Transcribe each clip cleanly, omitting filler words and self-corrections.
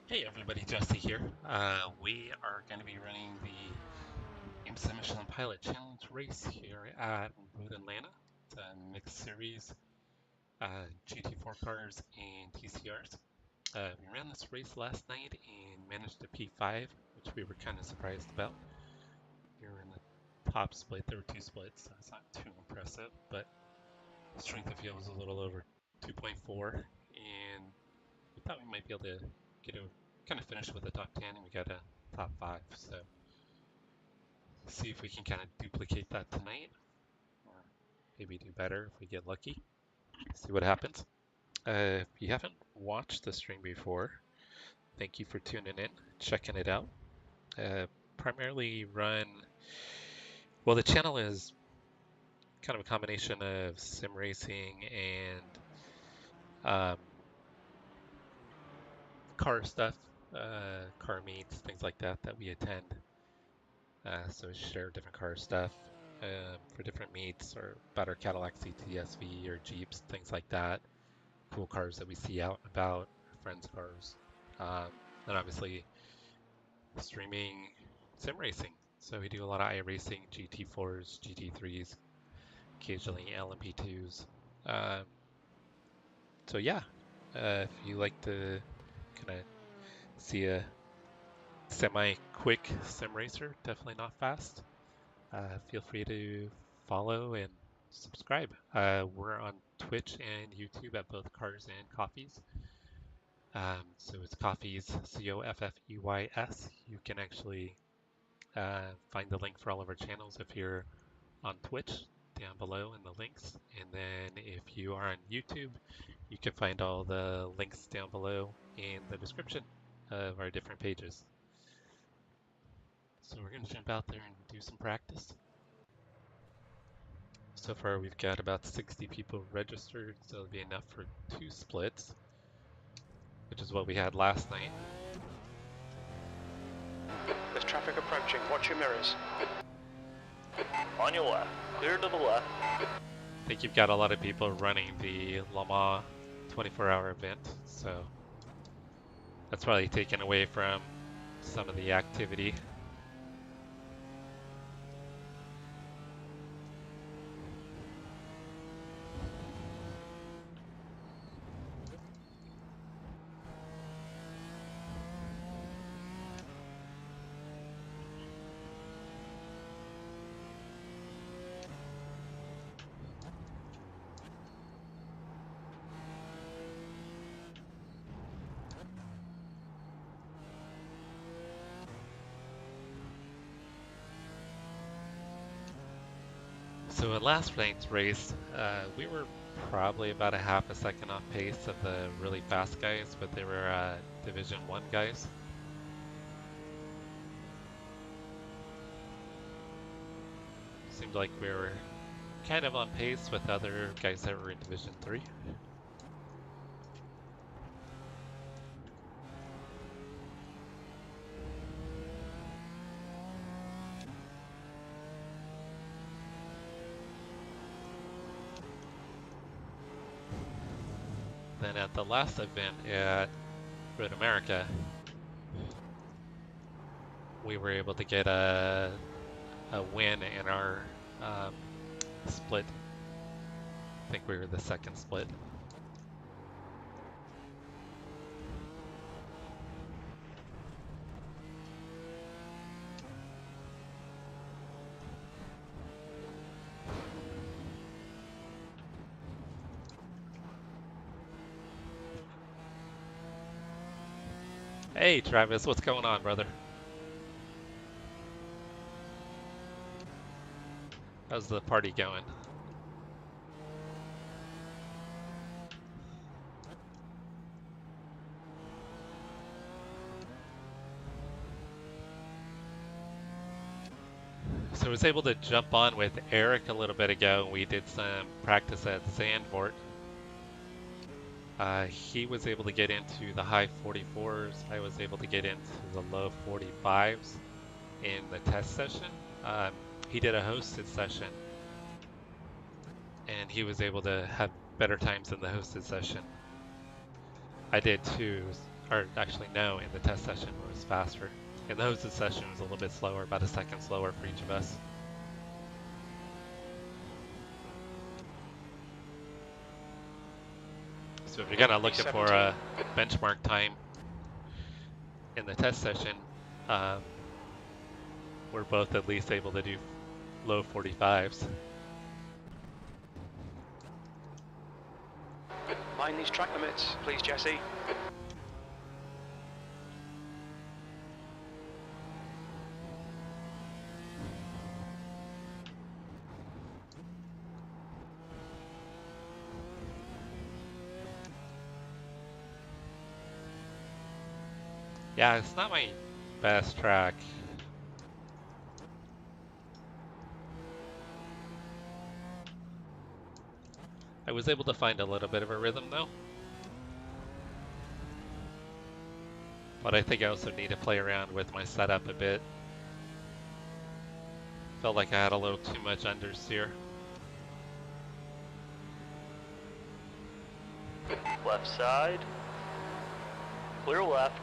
Hey everybody, Jesse here. We are going to be running the IMSA Michelin Pilot Challenge Race here at Road Atlanta. It's a mixed series, GT4 cars and TCRs. We ran this race last night and managed a P5, which we were kind of surprised about. We were in the top split. There were two splits, so it's not too impressive, but strength of field was a little over 2.4, and we thought we might be able to get a kind of finish with a top 10, and we got a top 5. So see if we can kind of duplicate that tonight, or maybe do better if we get lucky. See what happens. If you haven't watched the stream before, thank you for tuning in, checking it out. Primarily run, well, the channel is kind of a combination of sim racing and car stuff, car meets, things like that that we attend. So share different car stuff for different meets, or about our Cadillac CTSV or Jeeps, things like that. Cool cars that we see out and about, our friends' cars. And obviously streaming sim racing. So we do a lot of iRacing, GT4s, GT3s, occasionally LMP2s. So yeah, if you like to kind of see a semi-quick sim racer, definitely not fast, feel free to follow and subscribe. We're on Twitch and YouTube at both Cars and Coffees. So it's Coffees, Coffeys. You can actually find the link for all of our channels if you're on Twitch down below in the links. And then if you are on YouTube, you can find all the links down below in the description of our different pages. So we're going to jump out there and do some practice. So far we've got about 60 people registered, so it'll be enough for 2 splits, which is what we had last night. There's traffic approaching, watch your mirrors. On your left, clear to the left. I think you've got a lot of people running the Le Mans 24-hour event, so that's probably taken away from some of the activity. So at last night's race, we were probably about a half a second off pace of the really fast guys, but they were Division 1 guys. Seemed like we were kind of on pace with other guys that were in Division 3. Then at the last event at Road America, we were able to get a win in our split. I think we were the second split. Hey Travis, what's going on, brother? How's the party going? So I was able to jump on with Eric a little bit ago. We did some practice at Zandvoort. He was able to get into the high 44s. I was able to get into the low 45s in the test session. He did a hosted session, and he was able to have better times in the hosted session. I did too. or actually no, in the test session it was faster. In the hosted session it was a little bit slower, about a second slower for each of us. So if you're kind of looking for a benchmark time in the test session, we're both at least able to do low 45s. Mind these track limits, please, Jesse. Yeah, it's not my best track. I was able to find a little bit of a rhythm though. But I think I also need to play around with my setup a bit. Felt like I had a little too much understeer. Left side. Clear left.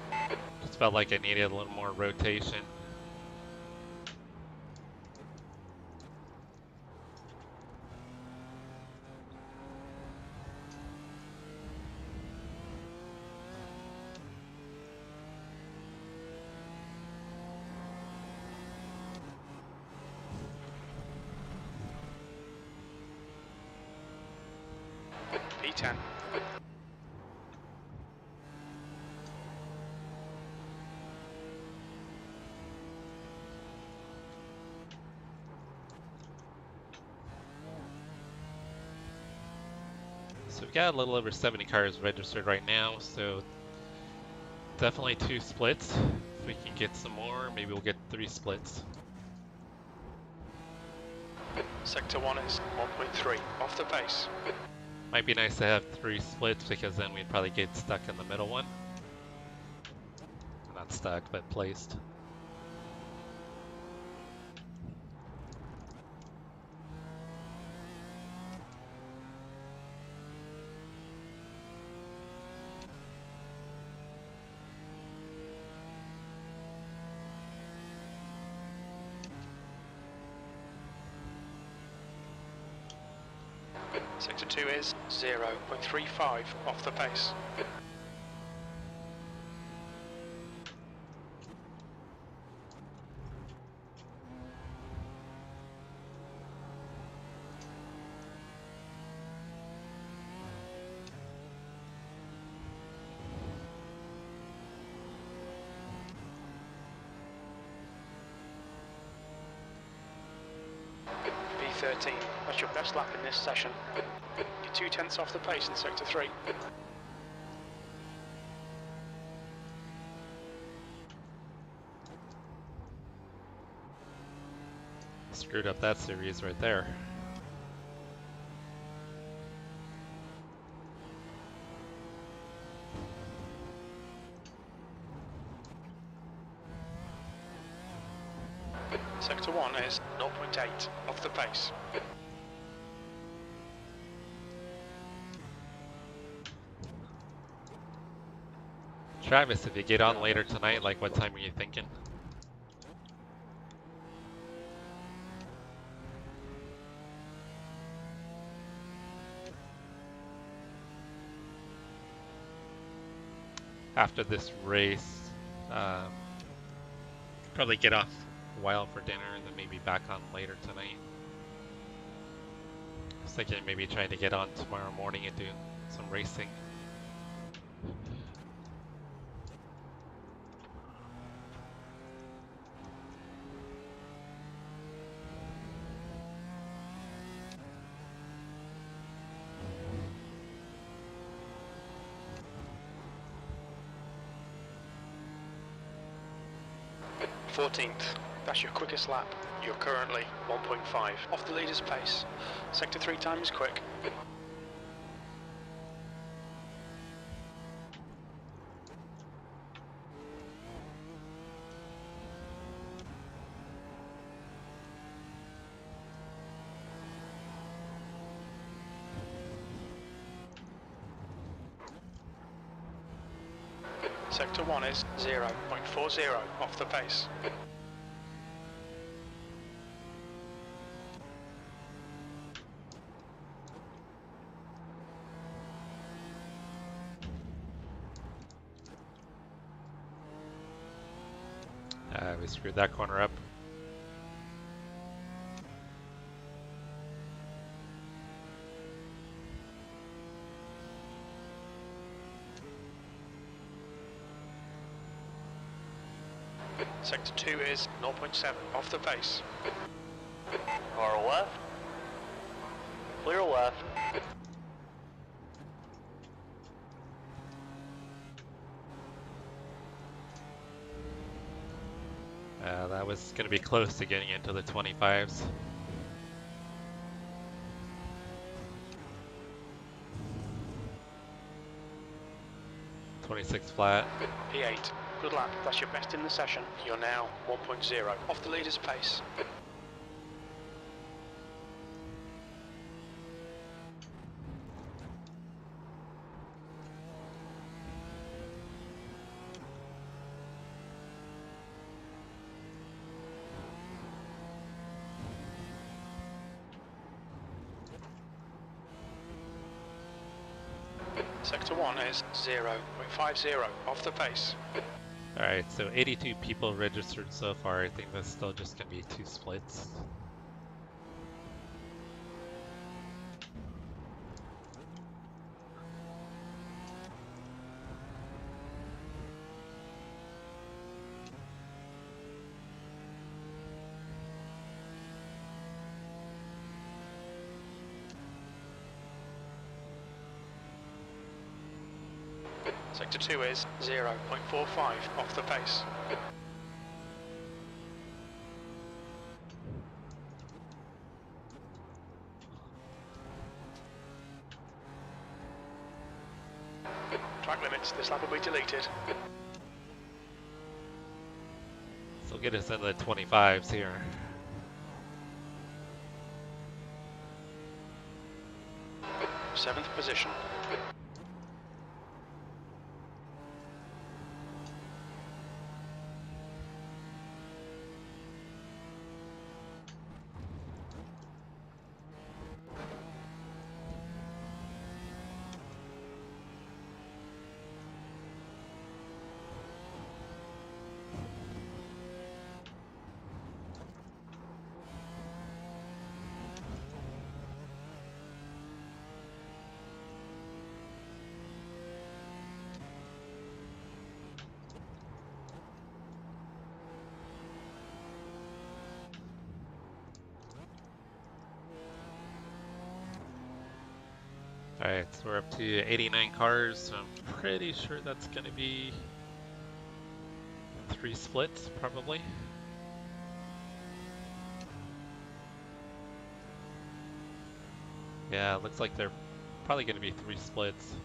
Just felt like I needed a little more rotation. P10. So we've got a little over 70 cars registered right now, so definitely 2 splits. If we can get some more, maybe we'll get 3 splits. Sector 1 is 1.3, off the pace. Might be nice to have 3 splits because then we'd probably get stuck in the middle one. Not stuck, but placed. Sector 2 is 0.35, off the pace. P13, that's your best lap in this session. You're 0.2 off the pace in Sector 3. Screwed up that series right there. Sector 1 is 0.8, off the pace. Travis, if you get on later tonight, like what time are you thinking? After this race, probably get off a while for dinner and then maybe back on later tonight. I was thinking maybe trying to get on tomorrow morning and do some racing. That's your quickest lap. You're currently 1.5 off the leader's pace. Sector 3 time is quick. Sector 1 is 0.40 off the pace. We screwed that corner up. Sector 2 is 0.7 off the pace. Car left. Clear left. That was going to be close to getting into the 25s. 26 flat. P8. Good lap. That's your best in the session. You're now 1.0 off the leader's pace. Sector 1 is 0.50 off the pace. Alright, so 82 people registered so far. I think that's still just going to be 2 splits. Sector 2 is 0.45 off the pace. Track limits, this lap will be deleted. So get us into the 25s here. Seventh position. Alright, so we're up to 89 cars, so I'm pretty sure that's going to be 3 splits, probably. Yeah, it looks like they're probably going to be 3 splits.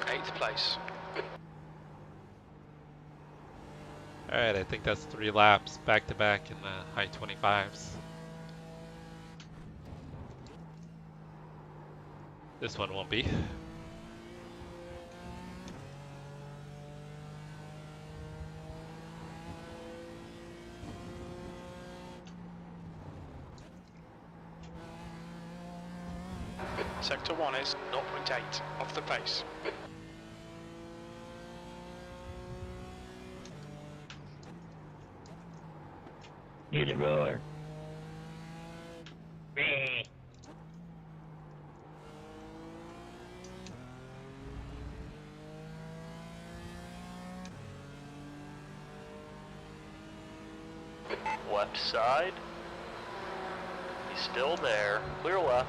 Eighth place. Alright, I think that's 3 laps back to back in the high 25s. This one won't be. Sector 1 is 0.8 off the pace. Use a roller. Left side. He's still there. Clear left.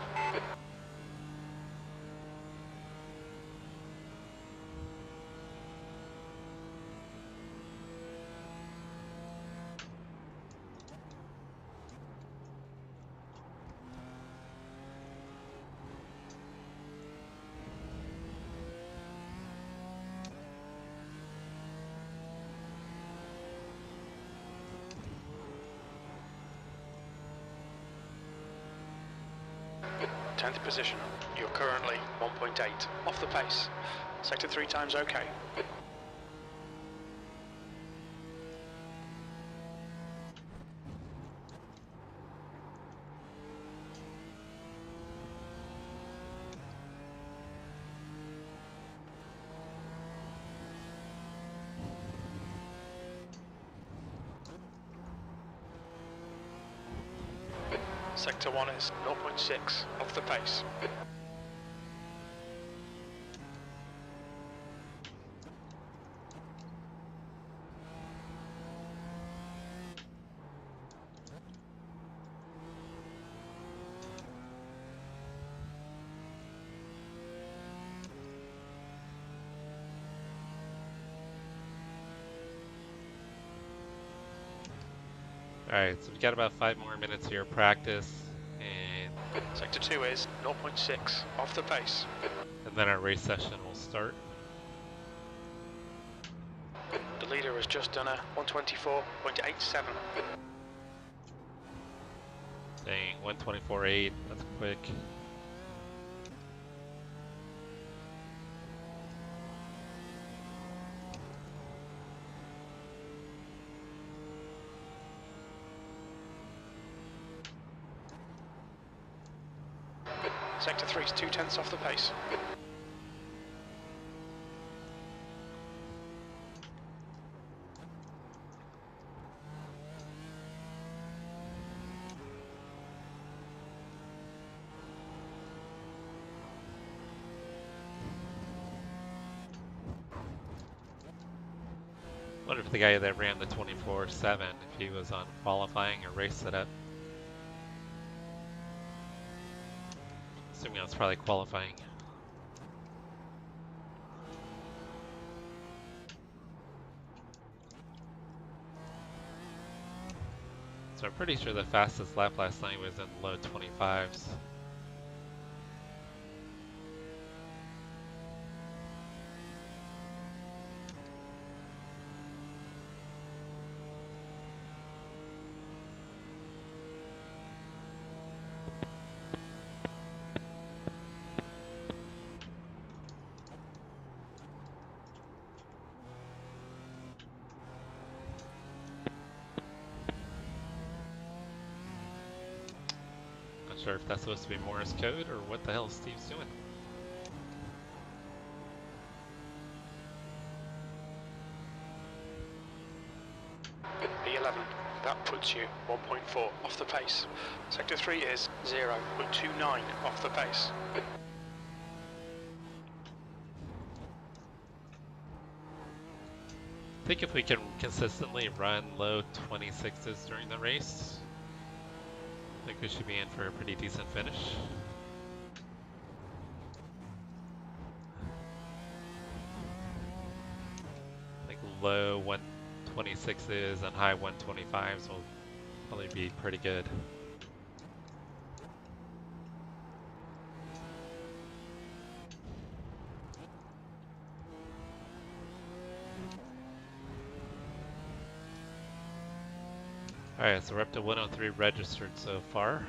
10th position. You're currently 1.8 off the pace. Sector 3 times okay. Sector 1 is 0.6 off the pace. Alright, so we've got about 5 more minutes here of practice, and Sector 2 is 0.6 off the pace. then our race session will start. The leader has just done a 124.87. Dang, 124.8, that's quick. Sector 3 is 0.2 off the pace. Wonder if the guy that ran the 24/7, if he was on qualifying or race setup. Assuming that's probably qualifying. So I'm pretty sure the fastest lap last night was in low 25s. Not sure if that's supposed to be Morse code or what the hell Steve's doing. P11, that puts you 1.4 off the pace. Sector 3 is 0.29 off the pace. I think if we can consistently run low 26s during the race, I think we should be in for a pretty decent finish. I think low 126s and high 125s will probably be pretty good. Alright, so we're up to 103 registered so far.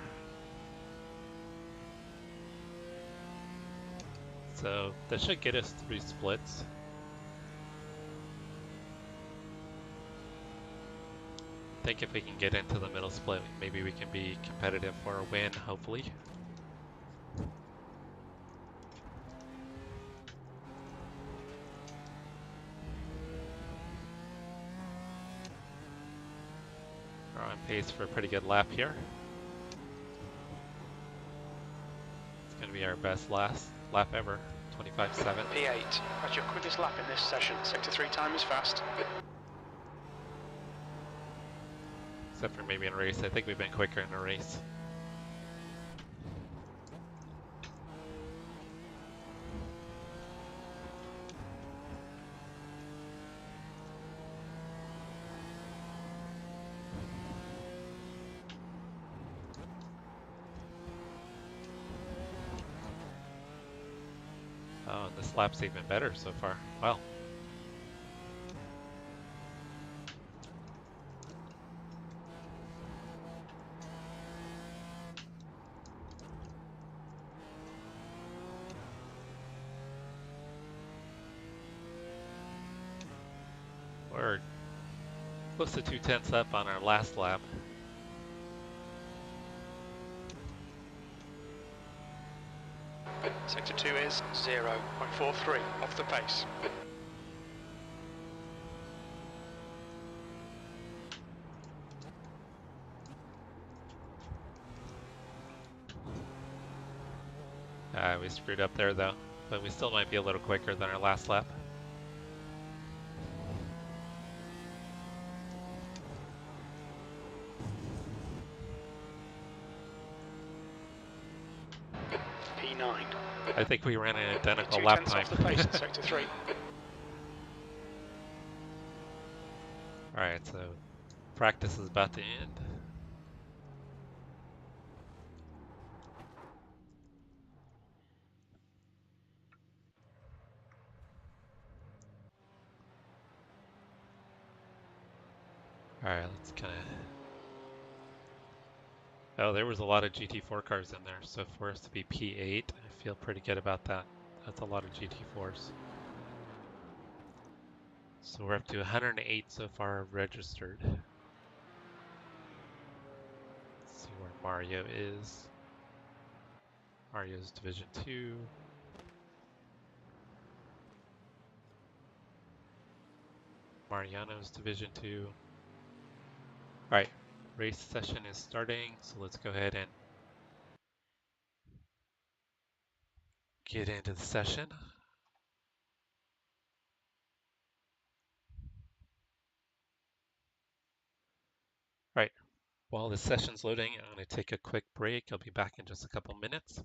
So that should get us 3 splits. I think if we can get into the middle split, maybe we can be competitive for a win, hopefully. We're on pace for a pretty good lap here. It's going to be our best last lap ever, 25.7. P8, that's your quickest lap in this session. Sector 3 time is fast. Except for maybe in a race. I think we've been quicker in a race. Oh, and this lap's even better so far. Wow. close to 2/10 up on our last lap. Sector 2 is 0.43 off the pace. We screwed up there though, but we still might be a little quicker than our last lap. P9. I think we ran an identical 2 lap tenths time. off the pace in sector 3. Alright, so practice is about to end. Alright, let's kind of... Oh, there was a lot of GT4 cars in there, so for us to be P8, I feel pretty good about that. That's a lot of GT4s. So we're up to 108 so far registered. Let's see where Mario is. Mario's Division 2. Mariano's Division 2. Alright, race session is starting, so let's go ahead and get into the session. Alright, while the session's loading, I'm going to take a quick break. I'll be back in just a couple minutes.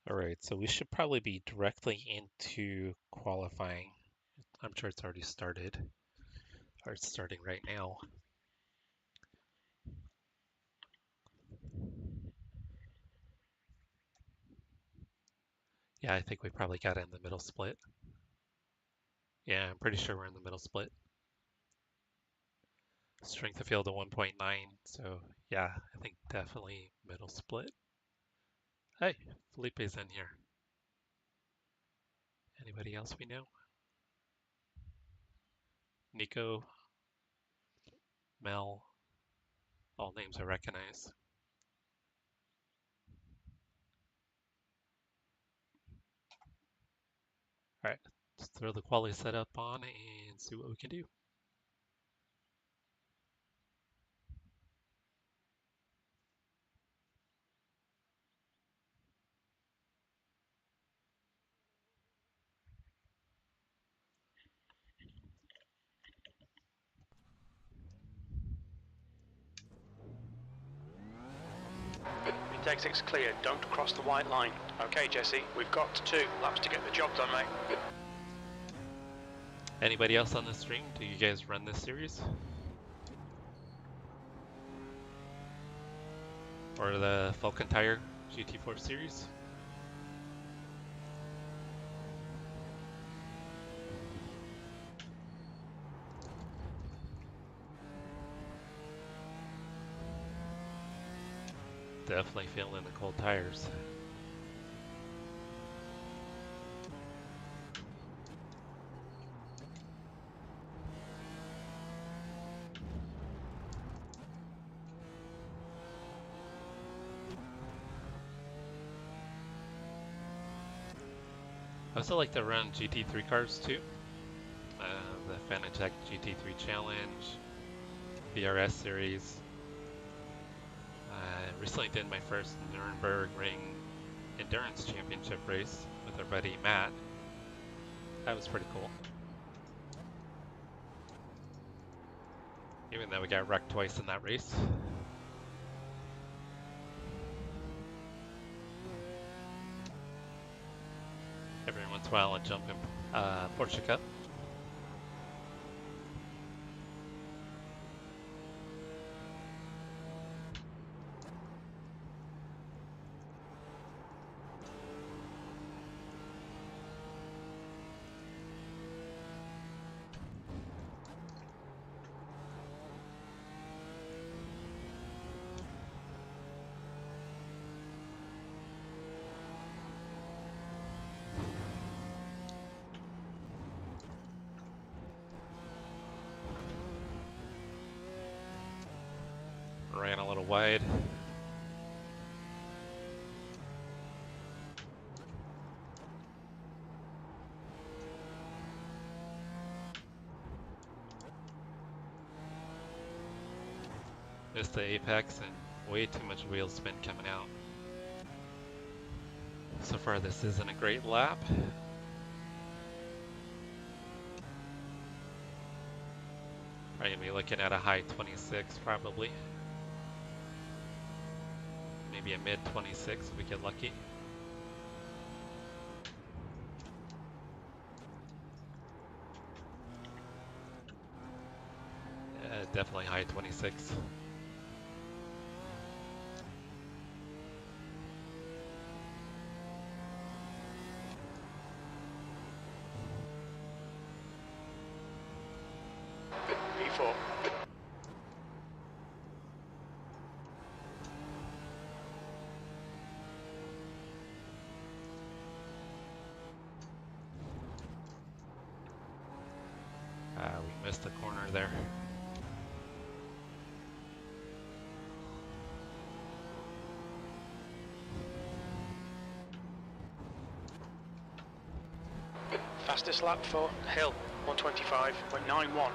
Alright, so we should probably be directly into qualifying. I'm sure it's already started, or it's starting right now. Yeah, I think we probably got in the middle split. Yeah, I'm pretty sure we're in the middle split. Strength of field of 1.9, so yeah, I think definitely middle split. Hey, Felipe's in here. Anybody else we know? Nico, Mel, all names I recognize. All right, let's throw the quality setup on and see what we can do. Intake 6 clear, don't cross the white line. Okay, Jesse, we've got 2 laps to get the job done, mate. Anybody else on the stream? Do you guys run this series? Or the Falcon Tire GT4 series? Definitely feeling the cold tires. I also like to run GT3 cars too. The Fanatec GT3 Challenge, the RS series. I recently did my first Nürburgring Endurance Championship race with our buddy Matt. That was pretty cool. Even though we got wrecked twice in that race. Every once in a while I jump in Porsche Cup. Ran a little wide. Missed the apex and way too much wheel spin coming out. So far this isn't a great lap. Probably gonna be looking at a high 26 probably. Maybe a mid 26 if we get lucky. Definitely high 26. P4. We missed the corner there. Fastest lap for Hill, 125.91.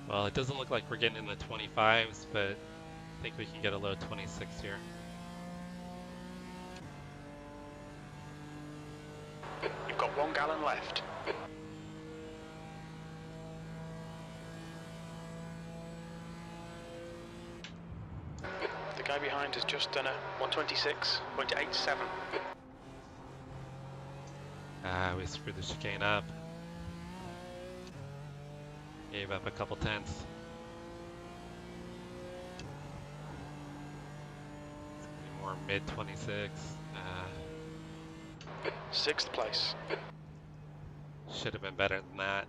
Well, it doesn't look like we're getting in the 25s, but I think we can get a low 26 here. You've got 1 gallon left. The guy Guy behind has just done a 126.87. Ah, we screwed the chicane up. Gave up a couple tenths. More mid 26. Sixth place. Should have been better than that.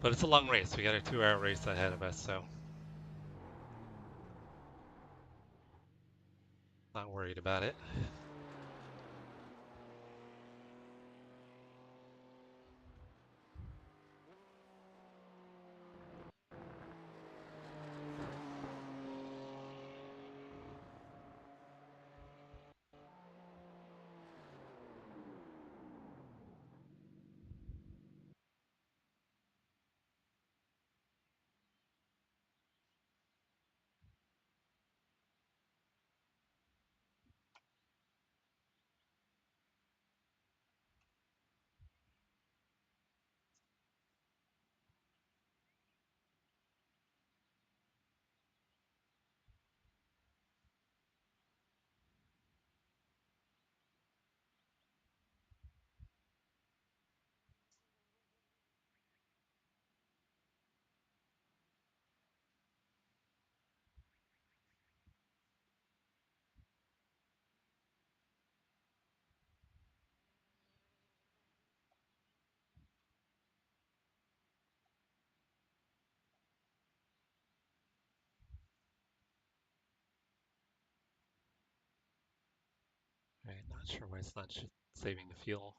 But it's a long race. We got a 2-hour race ahead of us, so not worried about it. Right, not sure why it's not saving the fuel.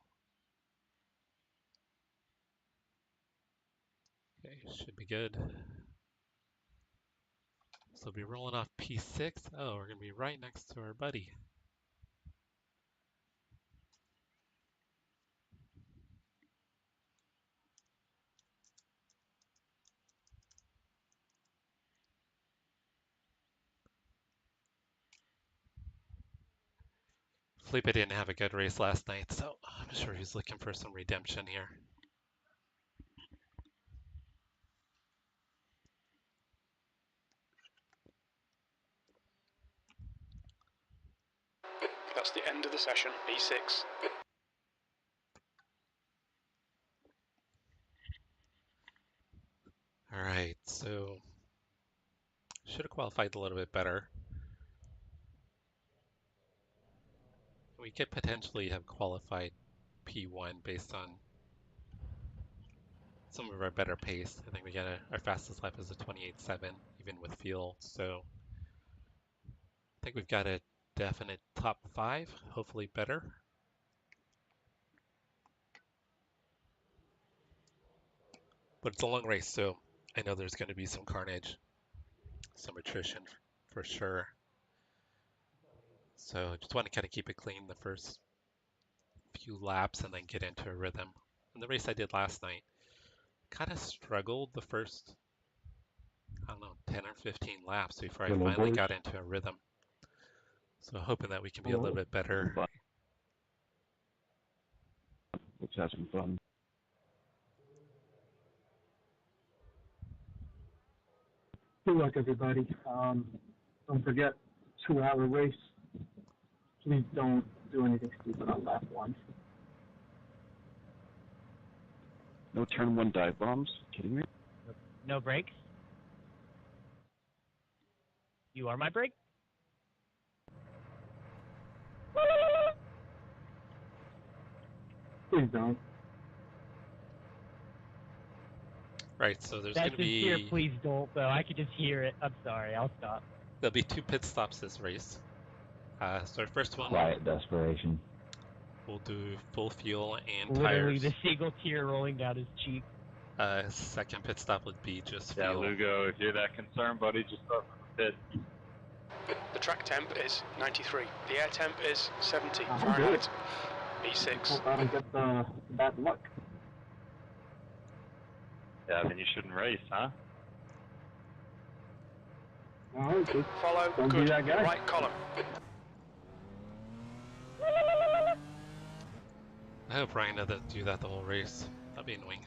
Okay, should be good. So we'll be rolling off P6. Oh, we're going to be right next to our buddy. Felipe didn't have a good race last night, so I'm sure he's looking for some redemption here. That's the end of the session, P6. All right, so should have qualified a little bit better. We could potentially have qualified P1 based on some of our better pace. I think we got our fastest lap is a 28.7, even with fuel. So I think we've got a definite top 5, hopefully better. But it's a long race, so I know there's going to be some carnage, some attrition for sure. So I just want to kind of keep it clean the first few laps and then get into a rhythm. In the race I did last night, kind of struggled the first, I don't know, 10 or 15 laps before I finally got into a rhythm. So hoping that we can be a little bit better. Let's have some fun. Good luck, everybody. Don't forget, 2-hour race. Please don't do anything stupid on lap 1. No turn 1 dive bombs? Kidding me? No brakes? You are my brake? Please don't. Right, so there's That's going to be... sincere, please don't, though. I could just hear it. I'm sorry, I'll stop. There'll be 2 pit stops this race. So our first one... Quiet desperation. We'll do full fuel and Literally tires. the single tear rolling down his cheek. Second pit stop would be just Yeah, fuel. Lugo, if you're that concerned, buddy, just start from the pit. The track temp is 93. The air temp is 70 Oh, Fahrenheit. P6. Hope I don't get the bad luck. Yeah, then you shouldn't race, huh? Alright, just Follow don't be good that guy. right column. I hope Ryan doesn't do that the whole race. That'd be annoying.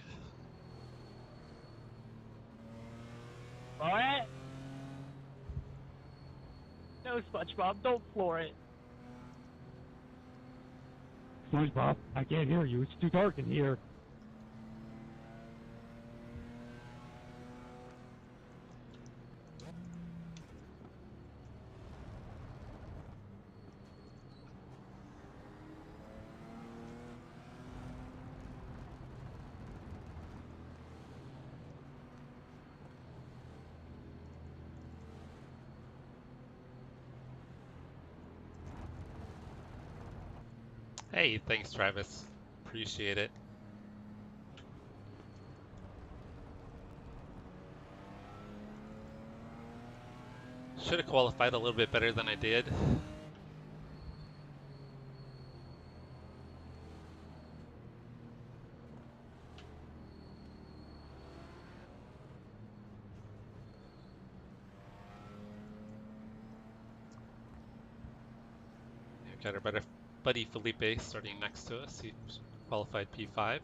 What? No, SpongeBob, don't floor it. SpongeBob, I can't hear you. It's too dark in here. Hey, thanks, Travis. Appreciate it. Should have qualified a little bit better than I did. We've got our buddy Felipe starting next to us. He qualified P5.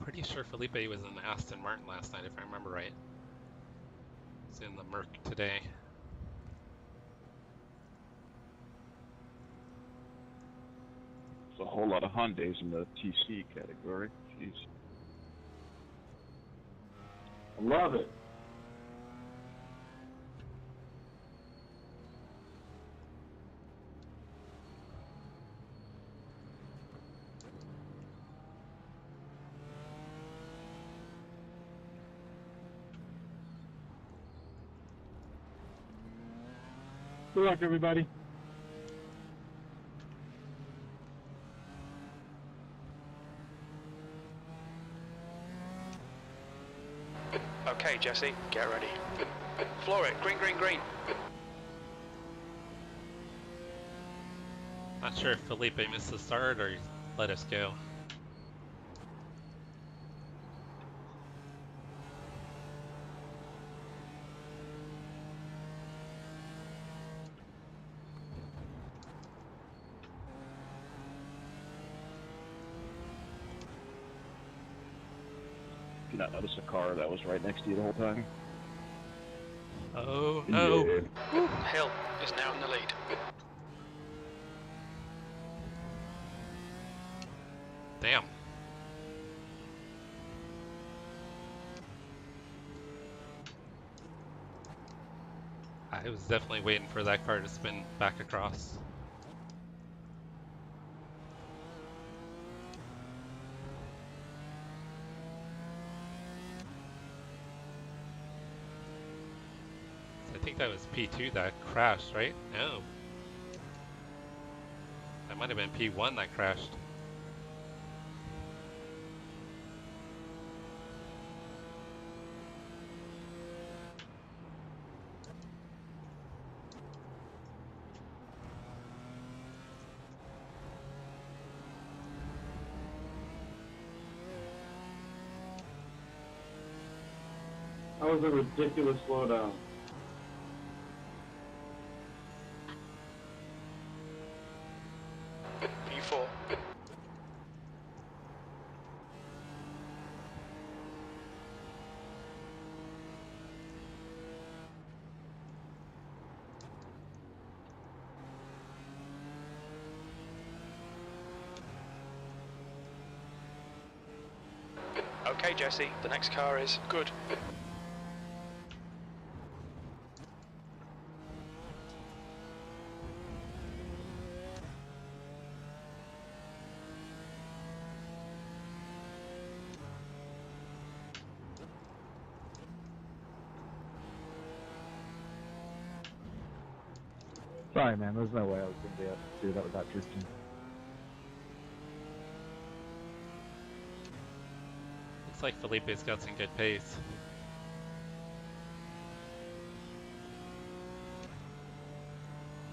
Pretty sure Felipe was in the Aston Martin last night, if I remember right. He's in the Merc today. There's a whole lot of Hyundais in the TC category. Jeez. I love it. Good luck, everybody. Okay, Jesse, get ready. Floor it, green, green, green. Not sure if Felipe missed the start or let us go. Did you not notice a car that was right next to you the whole time? Oh, no. Yeah. Hill is now in the lead. Damn. I was definitely waiting for that car to spin back across. I think that was P2 that crashed, right? No. That might have been P1 that crashed. That was a ridiculous slowdown. P4. Okay, Jesse, the next car is good. Sorry, man. There's no way I was going to be able to do that without drifting. Looks like Felipe's got some good pace.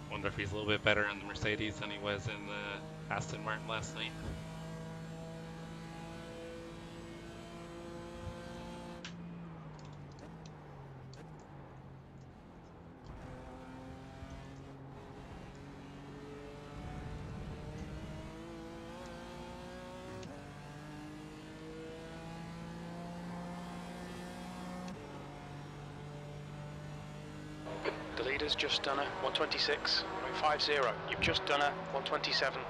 Wonder if he's a little bit better in the Mercedes than he was in the Aston Martin last night. has just done a 126.50. You've just done a 127.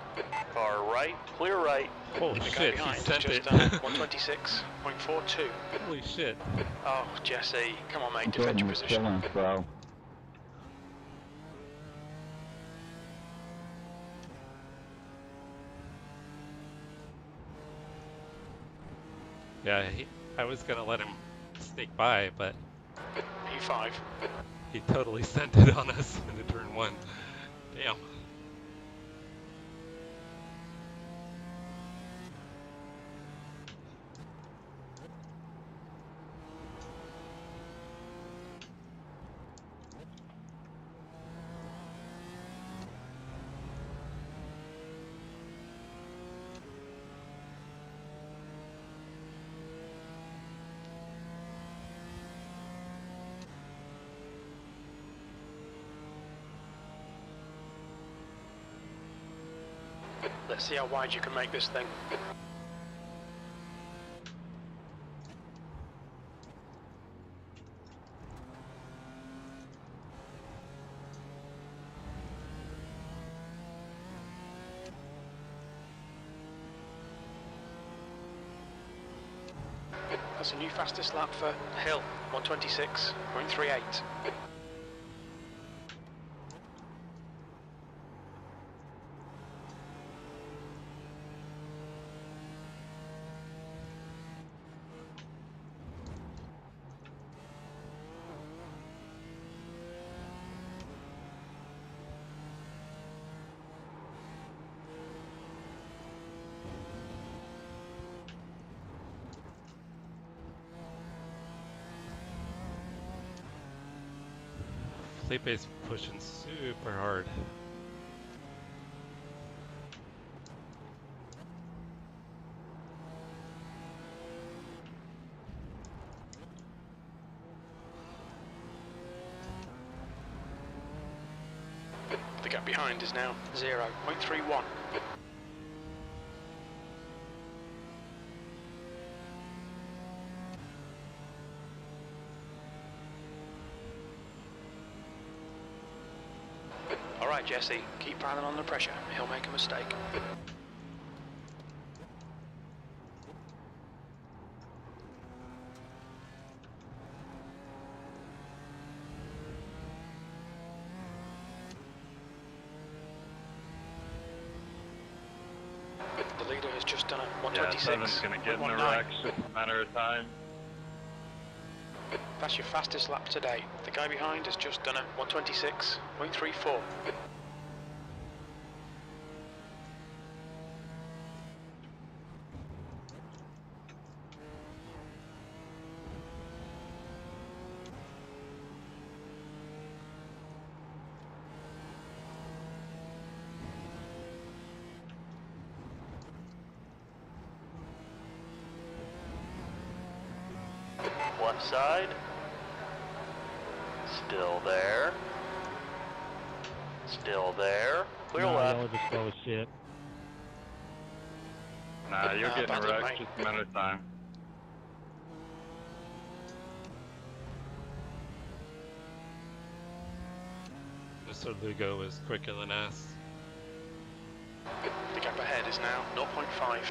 Car right, clear right. Holy The guy shit, he behind has sent just it. done a 126.42. Holy shit. Oh, Jesse, come on, mate, I'm defend your getting position. challenge, bro. Yeah, I was gonna let him sneak by, but P5. he totally sent it on us into turn one. Damn. Let's see how wide you can make this thing. That's a new fastest lap for Hill, 126.38. Felipe's pushing super hard. The gap behind is now 0.31. Alright, Jesse, keep piling on the pressure. He'll make a mistake. The leader has just done a Yeah, 7's 126. gonna get in a wreck, it's just a matter of time. That's your fastest lap today. The guy behind has just done a 126.34. Left side. Still there. Still there. Clear No, left. y'all are just slow as shit. Nah, you're getting a battle, wreck, mate. just a matter of time. Mr. Lugo was quicker than us. The gap ahead is now 0.5. I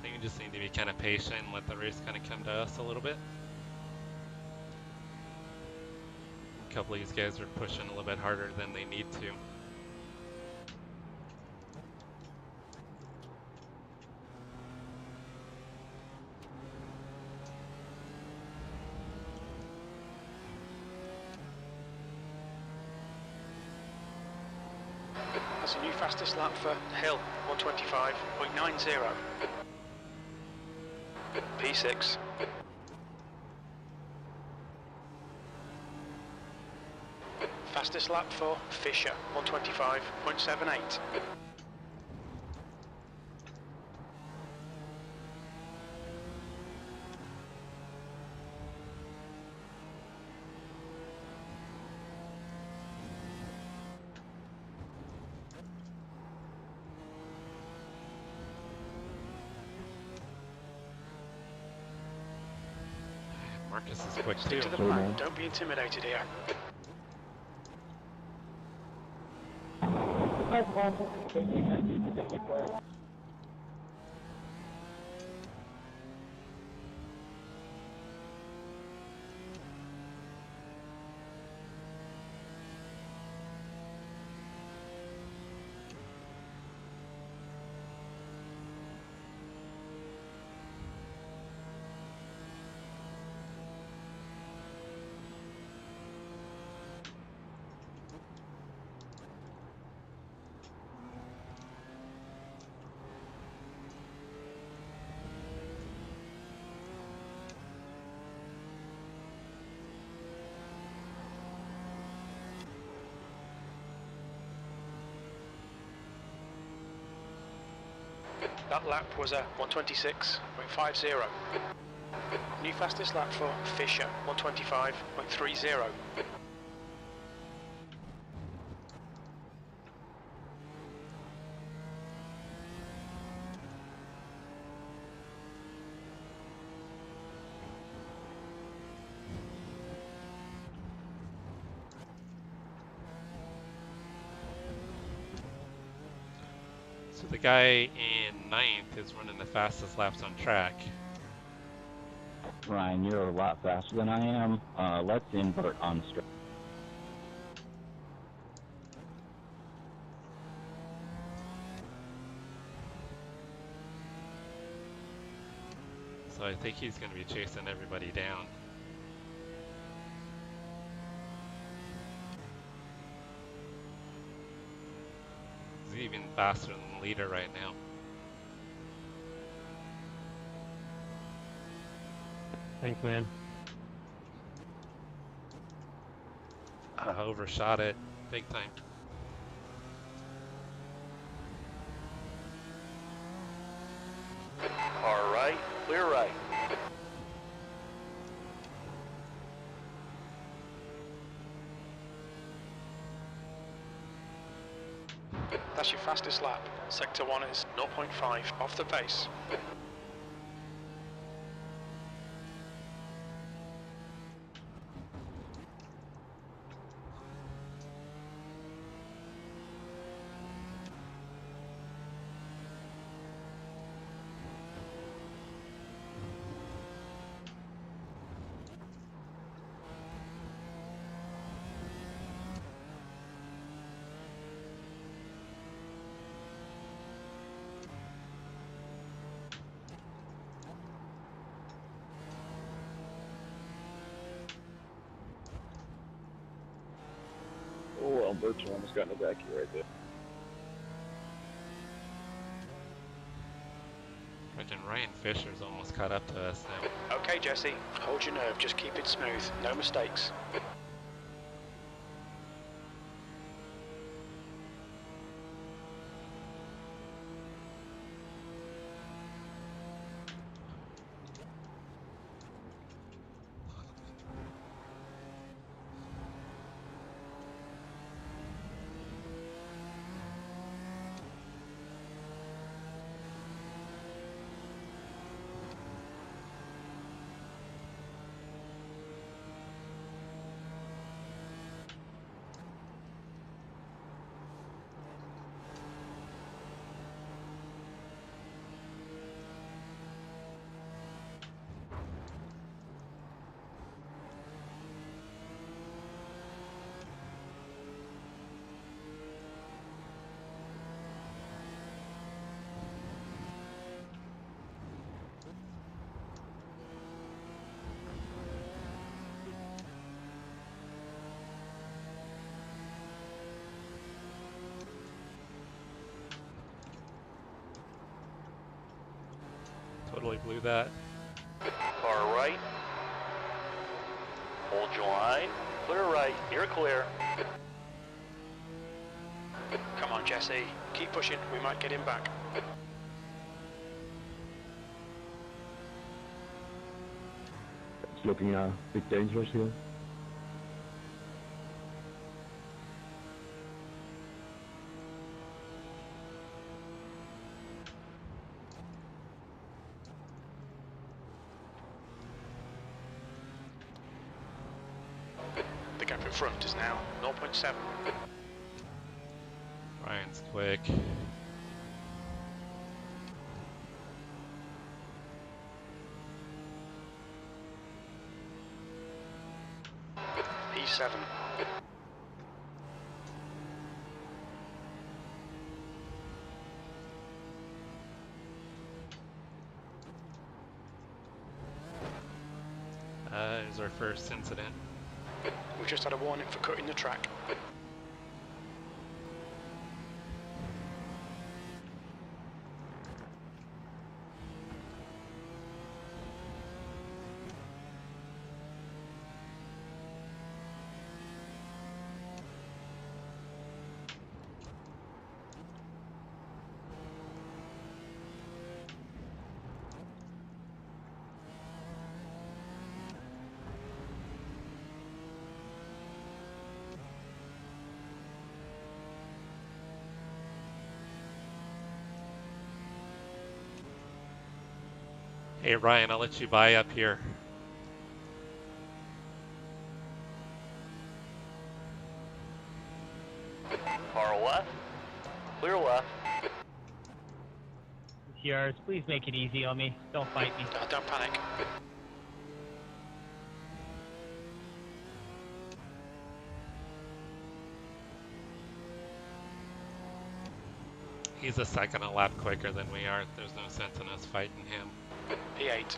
think we just need to be kind of patient and let the race kind of come to us a little bit. A couple of these guys are pushing a little bit harder than they need to. That's a new fastest lap for Hill, 125.90. P6. Fastest lap for Fisher, 125.78. Marcus is quick Stick too. to the plan, don't be intimidated here. That lap was a 126.50. New fastest lap for Fisher, 125.30. So the guy in 9th is running the fastest laps on track. Ryan, you're a lot faster than I am. Let's invert on straight. So I think he's going to be chasing everybody down. He's even faster than the leader right now. Thanks, man. Overshot it big time. Car right, clear right. That's your fastest lap. Sector 1 is 0.5 off the pace. Oh, Alberto almost got in the back here right there. Freaking Ryan Fisher's almost caught up to us now. Okay, Jesse, hold your nerve, just keep it smooth, no mistakes. Totally blew that. Car right. Hold your line. Clear right. You're clear. Come on, Jesse, keep pushing, we might get him back. It's looking a bit dangerous here. The gap in front is now 0.7. Ryan Ryan's quick. P7. Is our first incident. We just had a warning for cutting the track. Hey Ryan, I'll let you buy up here. Car left. Clear left. TRs, please make it easy on me. Don't fight me. Don't panic. He's a second a lap quicker than we are. There's no sense in us fighting him. P8.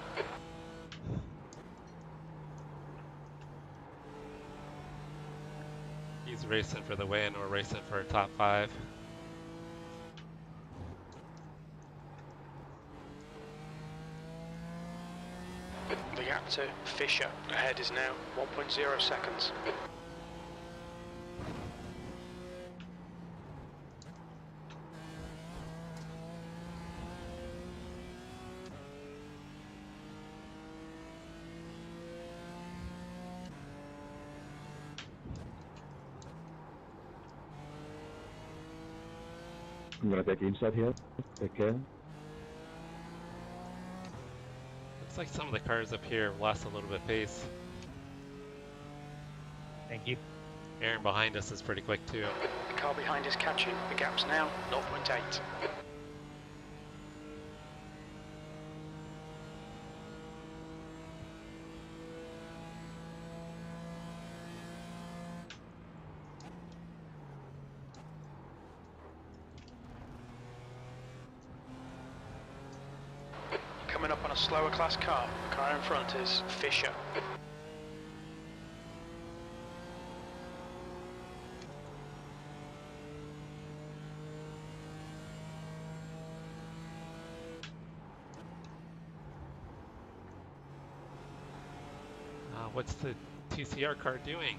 He's racing for the win, we're racing for a top 5. The gap to Fisher ahead is now 1.0 seconds. I'm gonna take inside here. Take care. Looks like some of the cars up here have lost a little bit of pace. Thank you. Aaron behind us is pretty quick too. The car behind is catching. The gap's now 0.8. Coming up on a slower class car. The car in front is Fisher. What's the TCR car doing?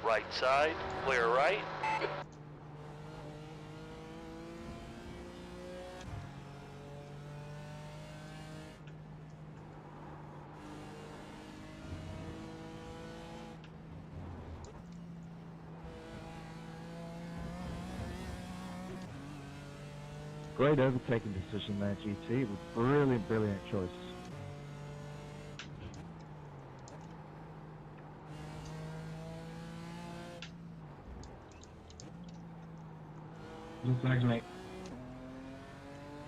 Right side. Clear right. Great overtaking decision there, GT. Brilliant, brilliant choice. Blue flags, mate.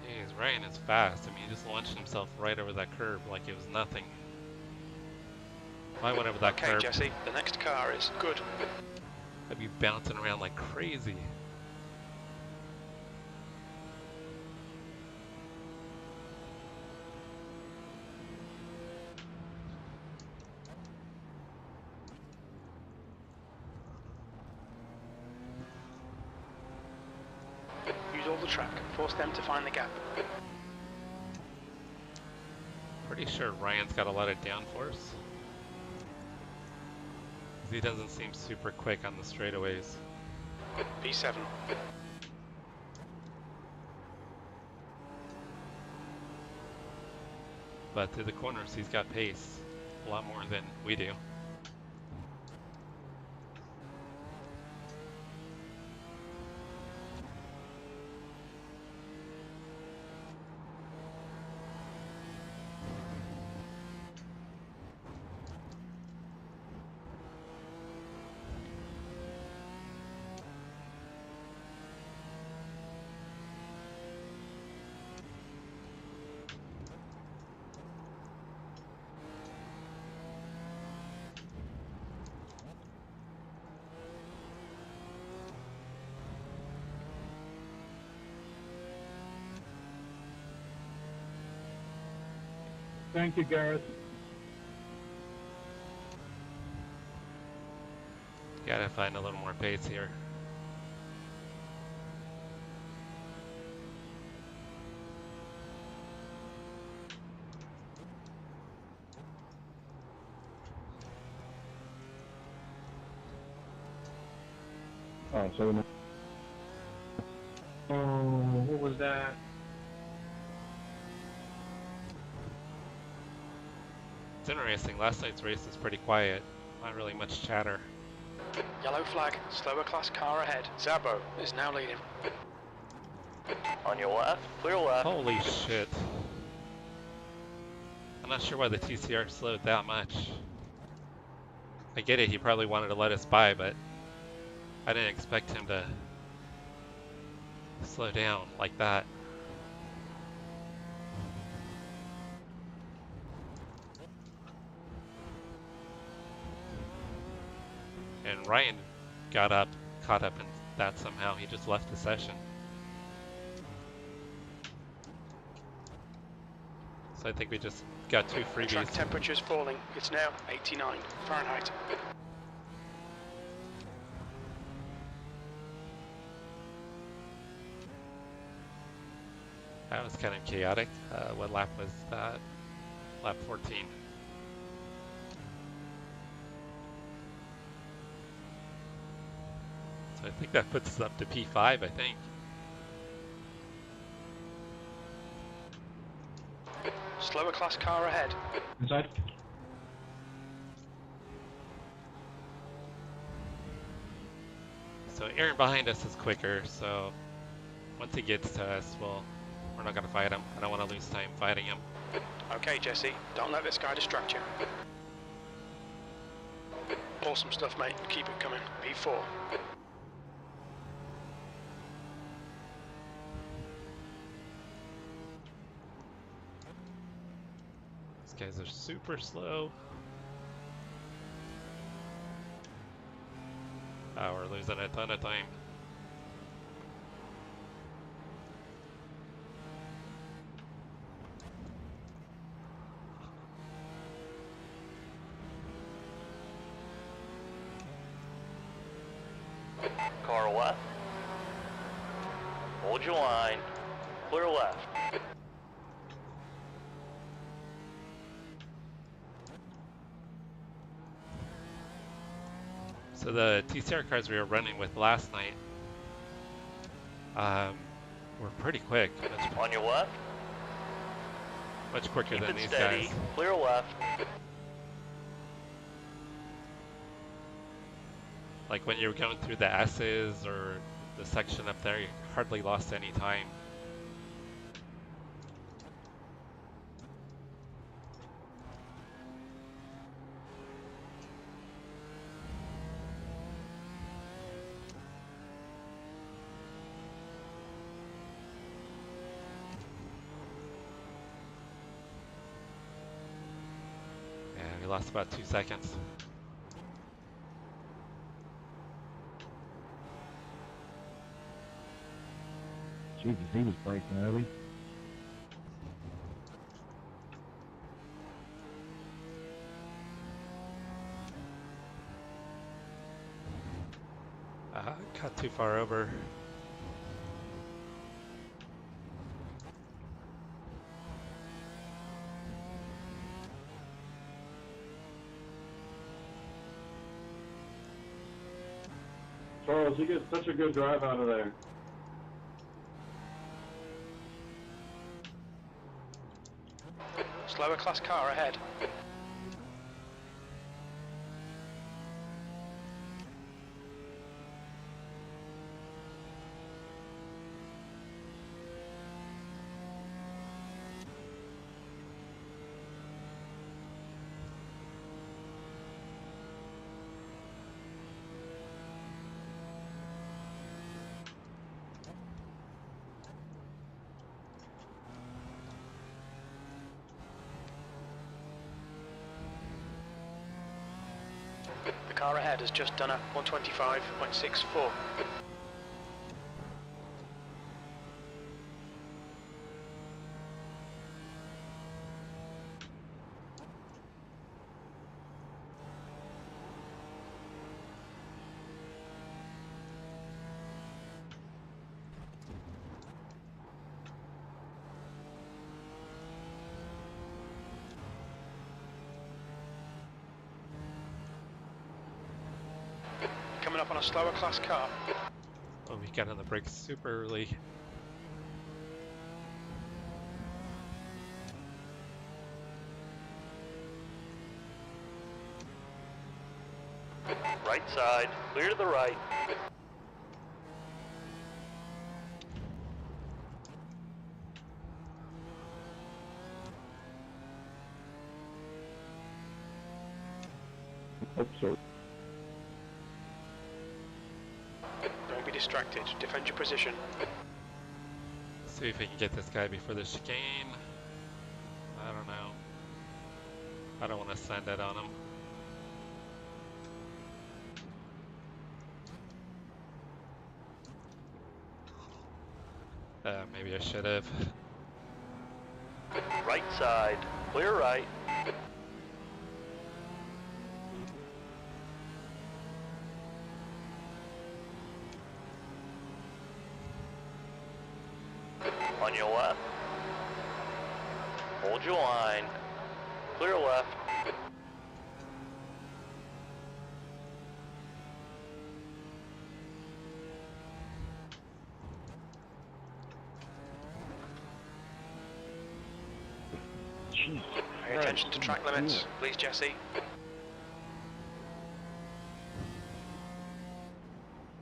Jeez, Ryan is fast. I mean, he just launched himself right over that curb like it was nothing. If I went over that Okay, curb, Jesse, the next car is good. I'd be bouncing around like crazy. Use all the track. Force them to find the gap. Pretty sure Ryan's got a lot of downforce. He doesn't seem super quick on the straightaways. P7. But through the corners, he's got pace. A lot more than we do. Thank you, Gareth. Gotta find a little more pace here. Oh, so what was that? Simracing, last night's race was pretty quiet. Not really much chatter. Yellow flag, slower class car ahead. Zabo is now leading. On your left, clear left. Holy shit. I'm not sure why the TCR slowed that much. I get it, he probably wanted to let us by, but I didn't expect him to slow down like that. And Ryan caught up in that somehow. He just left the session. So I think we just got 2 freebies. Track temperature's falling. It's now 89 Fahrenheit. That was kind of chaotic. What lap was that? Lap 14. So I think that puts us up to P5, I think. Slower class car ahead. Inside. So Aaron behind us is quicker, so once he gets to us, we're not gonna fight him. I don't want to lose time fighting him. Okay, Jesse, don't let this guy distract you. Awesome stuff, mate. Keep it coming. P4. These guys are super slow. Oh, we're losing a ton of time. Car left. Hold your line. Clear left. So the TCR cars we were running with last night were pretty quick. On your left. Much quicker Keep than it these steady. guys. Clear left. Like when you were going through the S's or the section up there, you hardly lost any time. Yeah, we lost about 2 seconds. Jesus, he was braking early. Got too far over. Charles, you get such a good drive out of there. Slower class car ahead. The car ahead has just done a 125.64. coming up on a slower class car. Oh, we got on the brakes super early. Right side, clear to the right. Hope so. Don't be distracted. Defend your position. See if we can get this guy before the chicane. I don't know. I don't want to send it on him. Maybe I should have. Right side, clear right. On your left. Hold your line. Clear left. Jeez. Pay attention to track limits, please, Jesse. I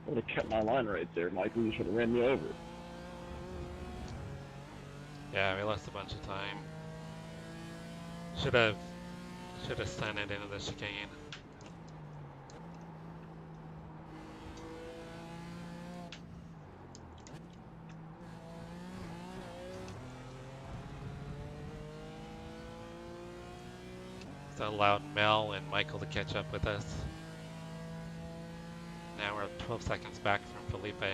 would have kept my line right there, Michael. You should have ran me over. Yeah, we lost a bunch of time. Should have sent it into the chicane. That allowed Mel and Michael to catch up with us. Now we're 12 seconds back from Felipe.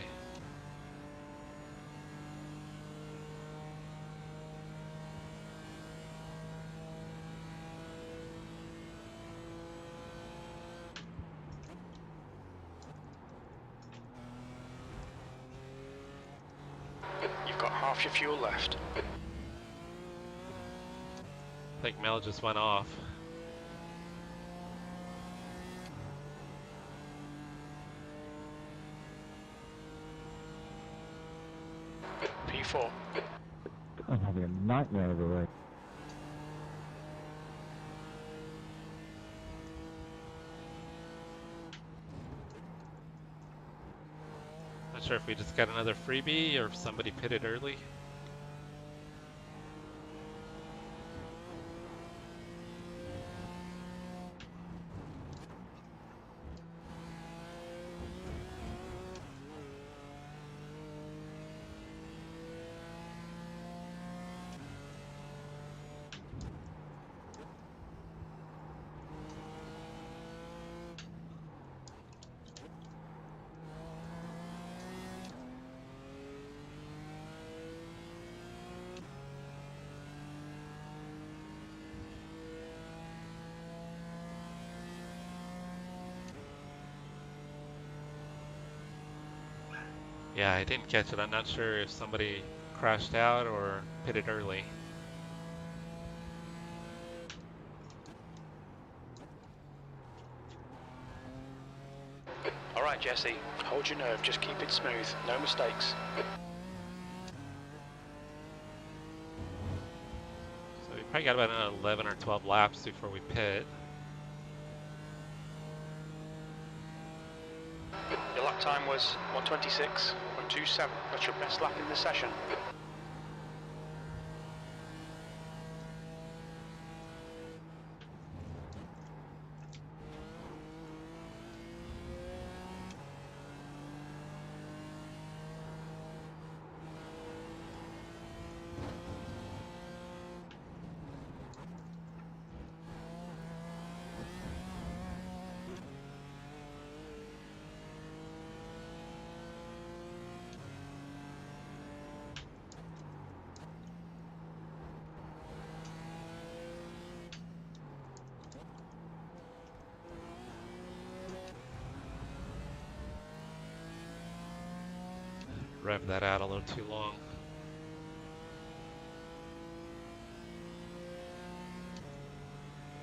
You've got half your fuel left. I think Mel just went off. P4. I'm having a nightmare of a race. Not sure if we just got another freebie or if somebody pitted early. Yeah, I didn't catch it. I'm not sure if somebody crashed out or pitted early. All right, Jesse. Hold your nerve. Just keep it smooth. No mistakes. So we probably got about another 11 or 12 laps before we pit. Your lap time was 1:26.27. That's your best lap in the session. Rev that out a little too long.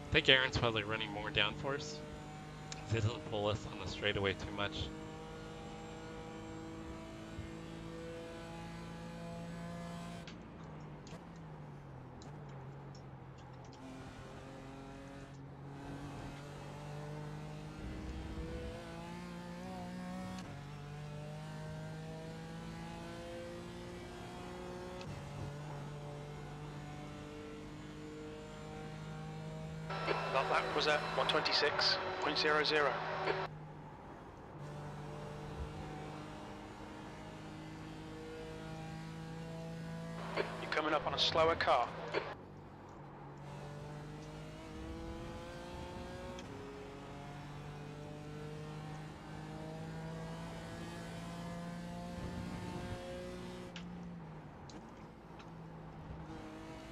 I think Aaron's probably running more downforce. Didn't pull us on the straightaway too much. That lap was at 126.00. You're coming up on a slower car.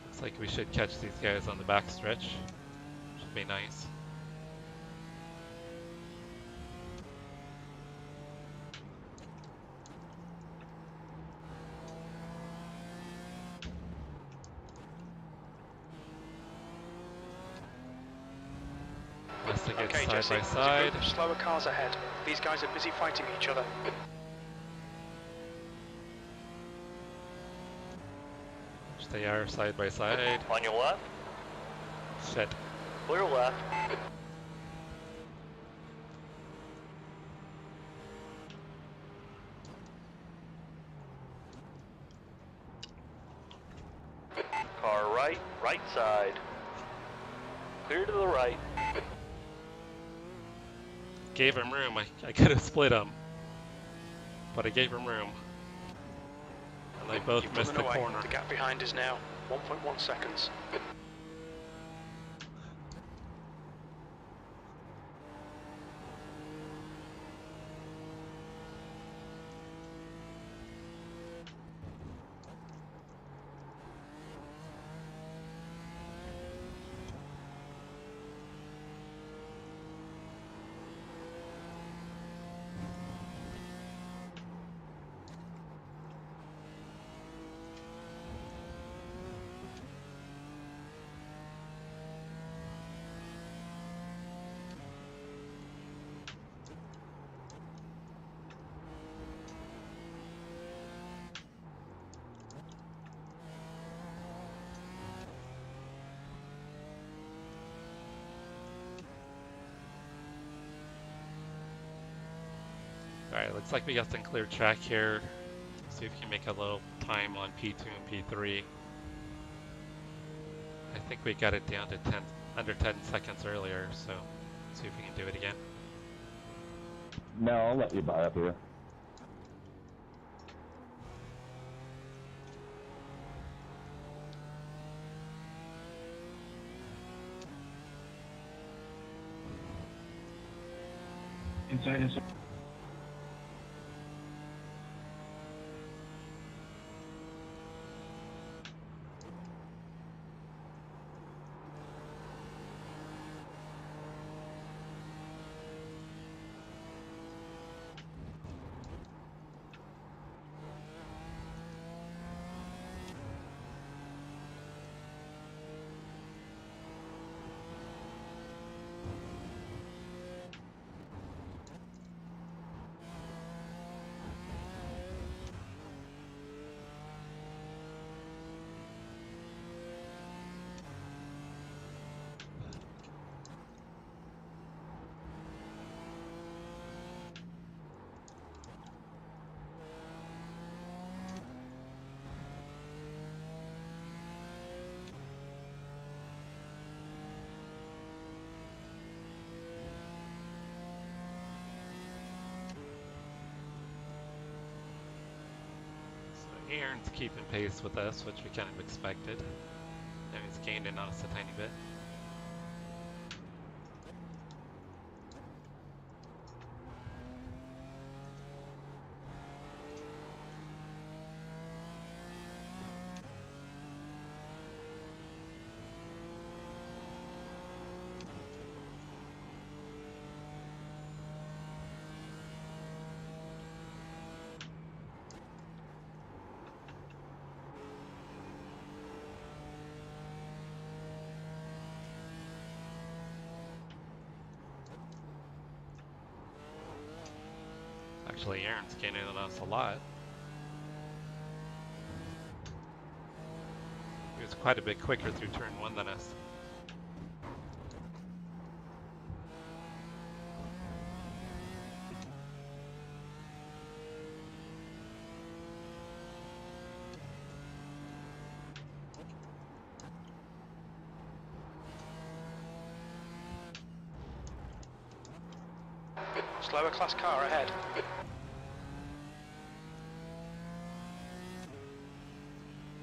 Looks like we should catch these guys on the back stretch. Should be nice. Okay, side Jesse, by there's a side. group of slower cars ahead. These guys are busy fighting each other. They are side by side. On your left. Shit. Clear left. Car right, right side. Clear to the right. Gave him room. I could have split him, but I gave him room. And they both missed the corner. The gap behind is now 1.1 seconds. Alright, looks like we got some clear track here. See if we can make a little time on P2 and P3. I think we got it down to under 10 seconds earlier, so see if we can do it again. No, I'll let you buy up here. Inside. Aaron's keeping pace with us, which we kind of expected. Now he's gained in on us a tiny bit. Actually, Aaron's gaining on us a lot. He was quite a bit quicker through turn 1 than us. Slower class car ahead.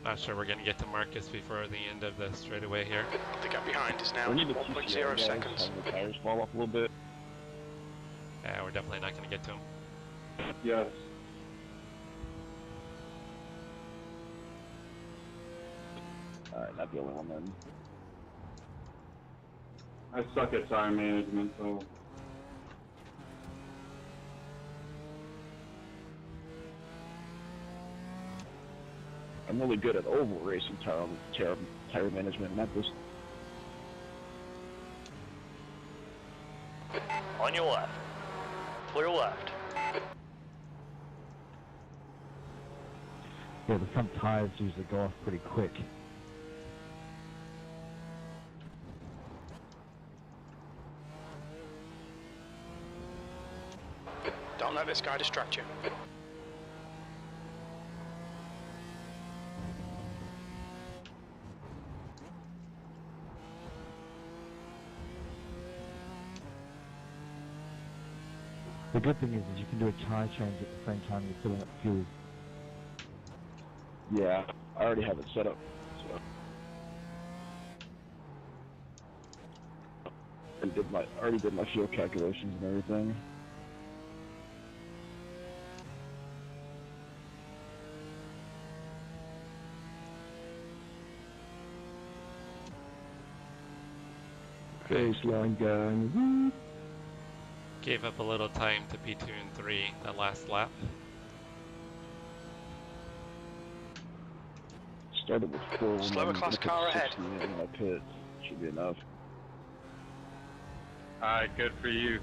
Not sure we're going to get to Marcus before the end of the straightaway here. The gap behind is now We need the 1.0 TCR guys, seconds. have the tires fall off a little bit. Yeah, we're definitely not going to get to him. Yes. Alright, not the only one then. I suck at time management, so I'm really good at oval racing tire management, not this. On your left. Clear left. Yeah, the front tires usually go off pretty quick. Don't let this guy distract you. The good thing is you can do a tire change at the same time you're filling up fuel. Yeah, I already have it set up. So. Already did my fuel calculations and everything. Baseline gun. Gave up a little time to P2 and 3 that last lap. Started with 4. Slower class car ahead. In my pit. Should be enough. Alright, good for you.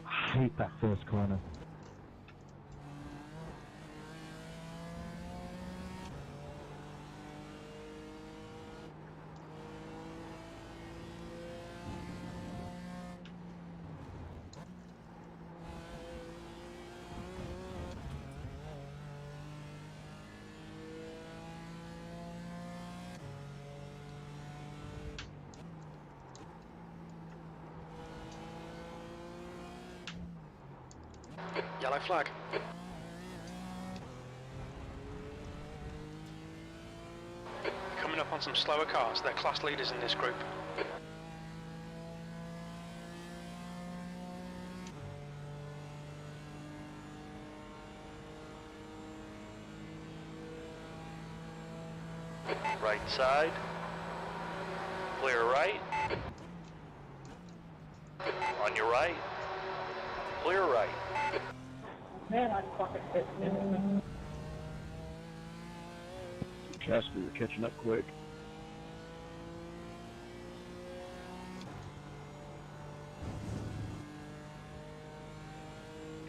I hate that first corner. Yellow flag. Coming up on some slower cars, they're class leaders in this group. Right side. Clear right. On your right. Clear right. Casper, you're catching up quick.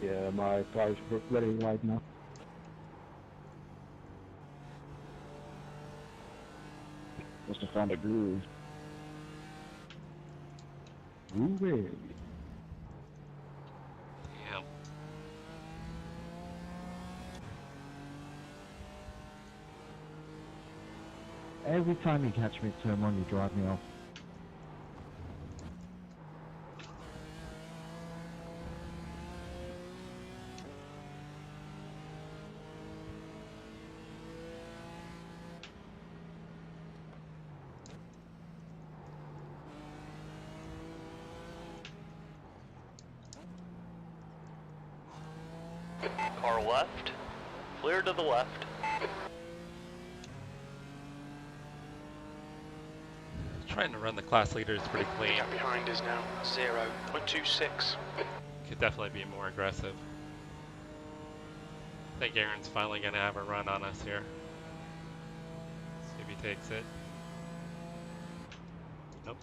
Yeah, my tires were very wide now. Must have found a groove. Ooh-wee. Damn. Every time you catch me at turn 1, you drive me off. Car left. Clear to the left. trying to run the class leaders pretty The clean. gap behind is now 0.26. Could definitely be more aggressive. I think Aaron's finally going to have a run on us here. See if he takes it. Nope.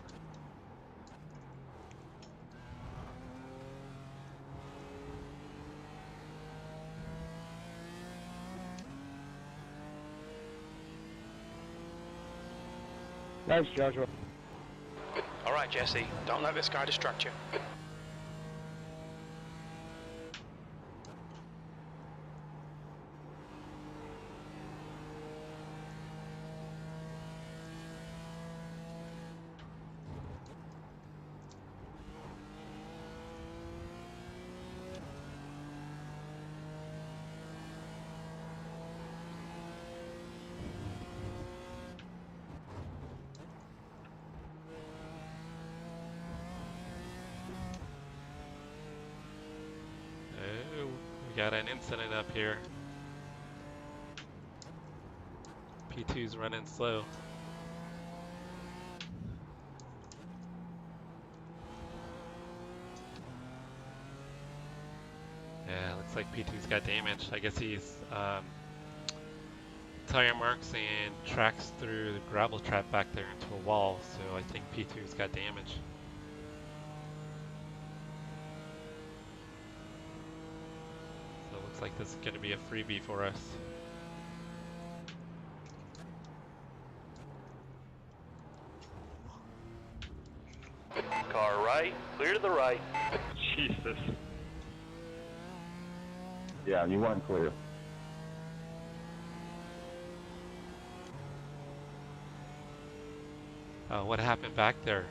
Thanks, Joshua. All right, Jesse, don't let this guy distract you. Oh, we got an incident up here. P2's running slow. Yeah, looks like P2's got damage. I guess he's tire marks and tracks through the gravel trap back there into a wall, so I think P2's got damage. So it looks like this is going to be a freebie for us. Car right, clear to the right. Jesus. Yeah, you weren't clear. What happened back there?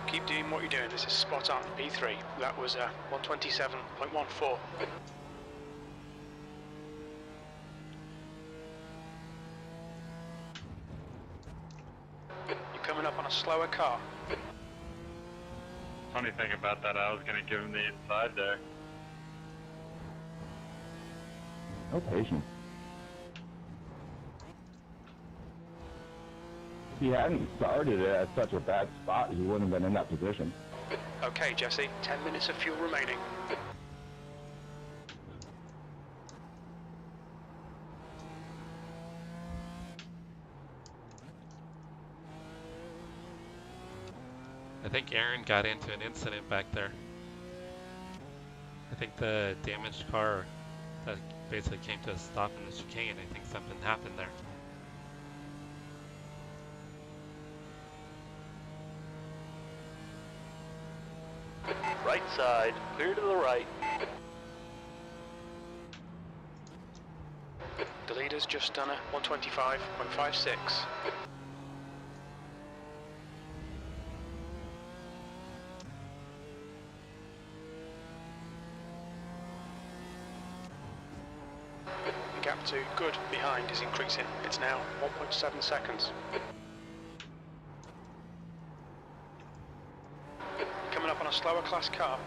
Keep doing what you're doing. This is spot on. P3. That was 127.14. You're coming up on a slower car. Funny thing about that, I was going to give him the inside there. No patience. If he hadn't started it at such a bad spot, he wouldn't have been in that position. Okay, Jesse, 10 minutes of fuel remaining. I think Aaron got into an incident back there. I think the damaged car that basically came to a stop in the chicane, I think something happened there. Right side, clear to the right. The leader's just done a 125.56. The gap to good behind is increasing. It's now 1.7 seconds. Coming up on a slower class car.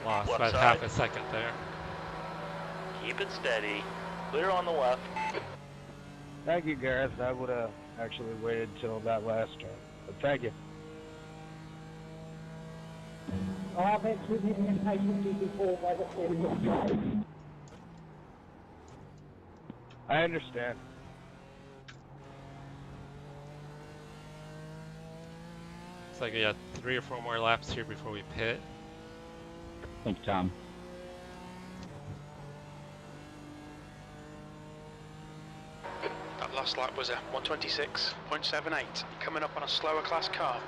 Lost Left about side. half a second there. Keep it steady. Clear on the left. Thank you, Gareth. I would have actually waited till that last turn, but thank you. I've actually been impatient GT4 by the series. I understand. Looks like we got 3 or 4 more laps here before we pit. Thank you, Tom. That last lap was a 126.78. Coming up on a slower class car.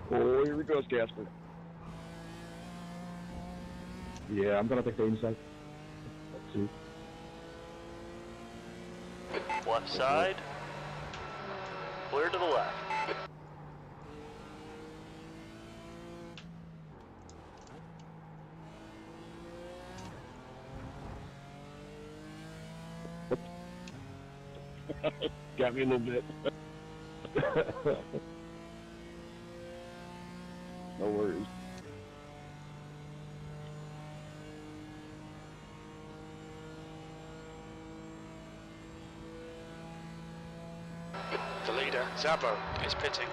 Oh, here he goes, Casper. Yeah, I'm gonna take the inside. Let's see. Left side. Clear to the left. Got me a little bit. No worries. The leader, Zabo, is pitting.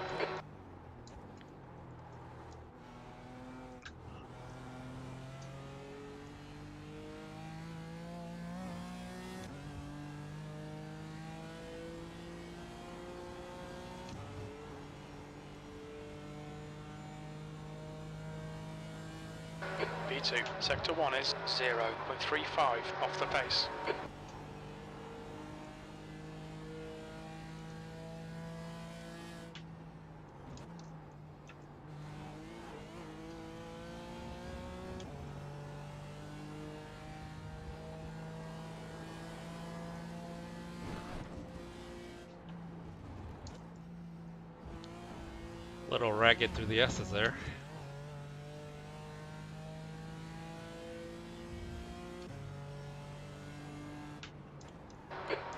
B2, sector 1 is 0.35 off the pace. Little ragged through the S's there.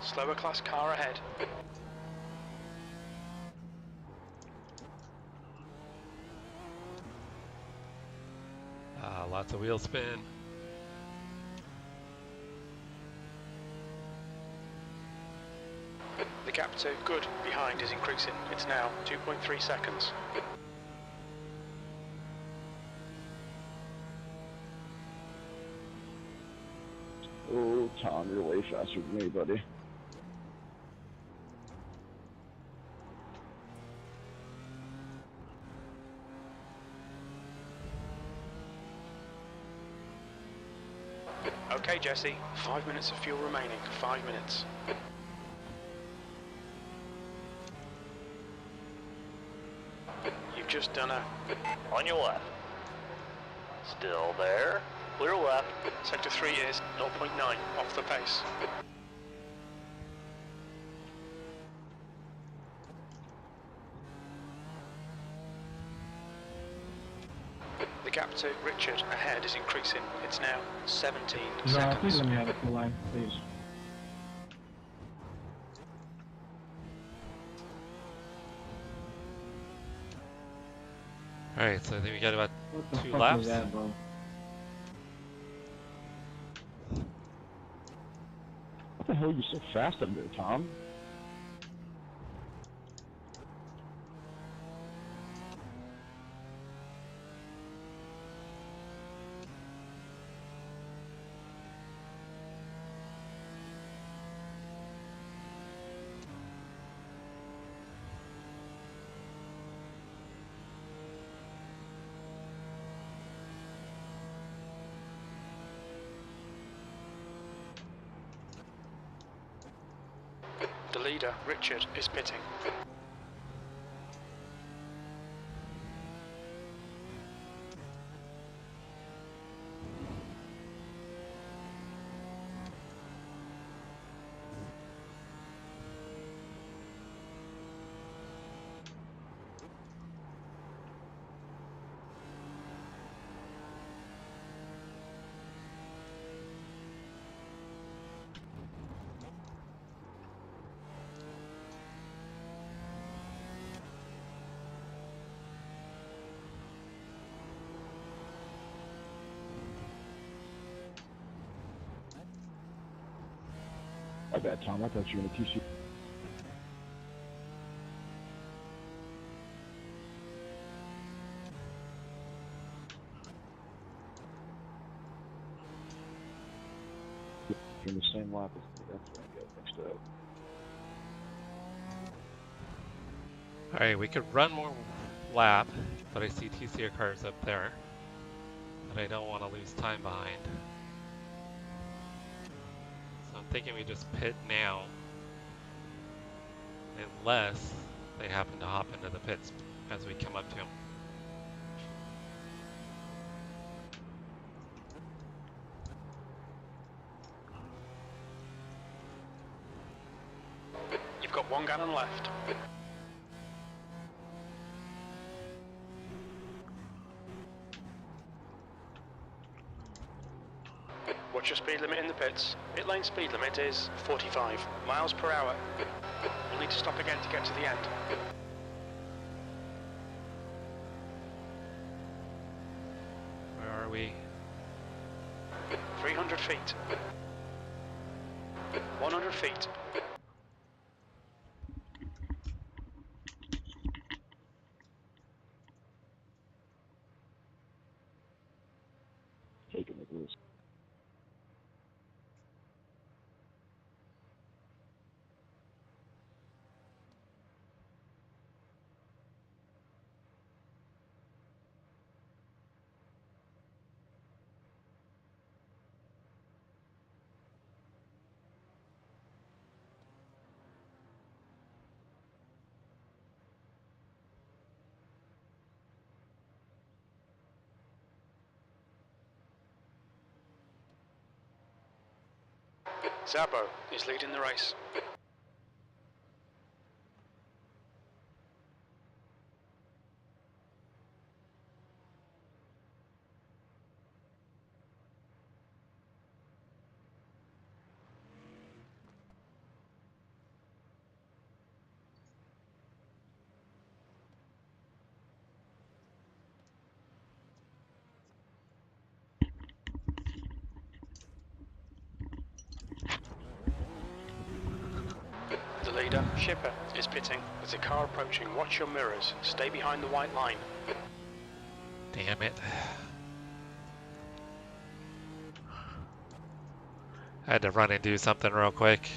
Slower class car ahead. Lots of wheel spin. The gap to good behind is increasing. It's now 2.3 seconds. Oh, Tom, you're way faster than me, buddy. Okay, Jesse, 5 minutes of fuel remaining. 5 minutes. You've just done a... On your left. Still there. Clear left. Sector 3 is 0.9 off the pace. The gap to Richard ahead is increasing. It's now 17 No, seconds. please let me have a full line, please. Alright, so I think we got about What the 2 fuck laps. was that, bro? What the hell are you so fast up there, Tom? The leader, Richard, is pitting. My bad, Tom. I thought you were in a TC. You're in the same lap as me. That's what I get mixed up. Alright, we could run more lap, but I see TCR cars up there. But I don't want to lose time behind. So I'm thinking we just pit now. Unless they happen to hop into the pits as we come up to them. 1 gallon left. What's your speed limit in the pits? Pit lane speed limit is 45 miles per hour. We'll need to stop again to get to the end. Where are we? 300 feet. 100 feet. Taking the risk. Zabo is leading the race. The leader, Shipper, is pitting. There's a car approaching. Watch your mirrors. Stay behind the white line. Damn it. I had to run and do something real quick.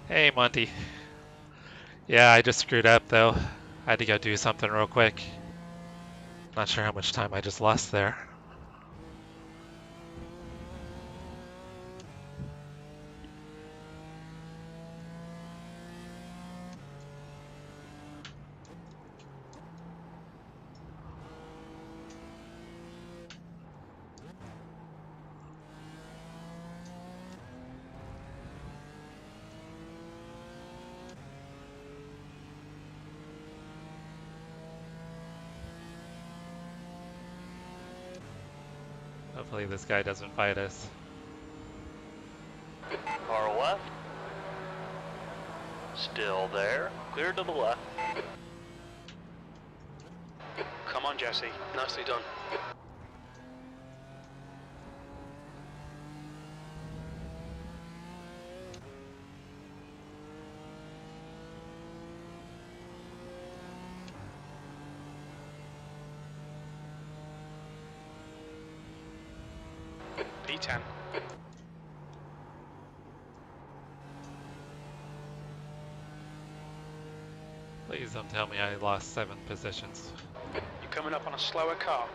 Hey, Monty. Yeah, I just screwed up though. I had to go do something real quick. Not sure how much time I just lost there. Hopefully this guy doesn't fight us. Car left. Still there. Clear to the left. Come on, Jesse. Nicely done. P10. Please don't tell me I lost 7 positions. You're coming up on a slower car.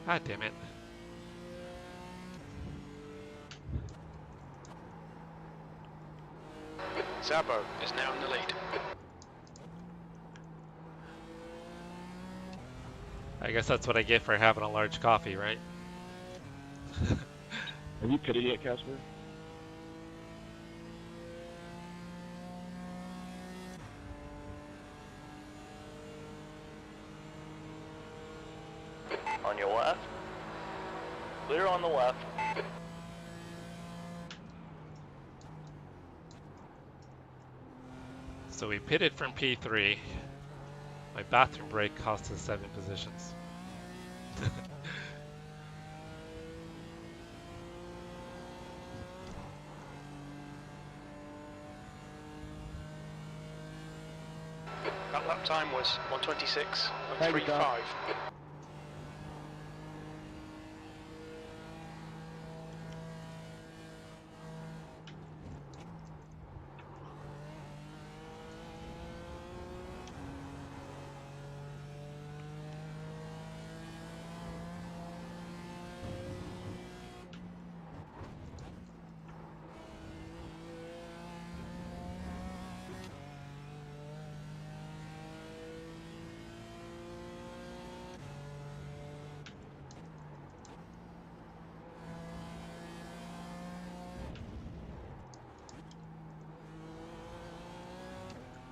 God damn it. Zabo is now in the lead. I guess that's what I get for having a large coffee, right? Have you pitted yet, Casper? On your left. Clear on the left. So we pitted from P3. My bathroom break cost us 7 positions. That lap time was 1:26.35.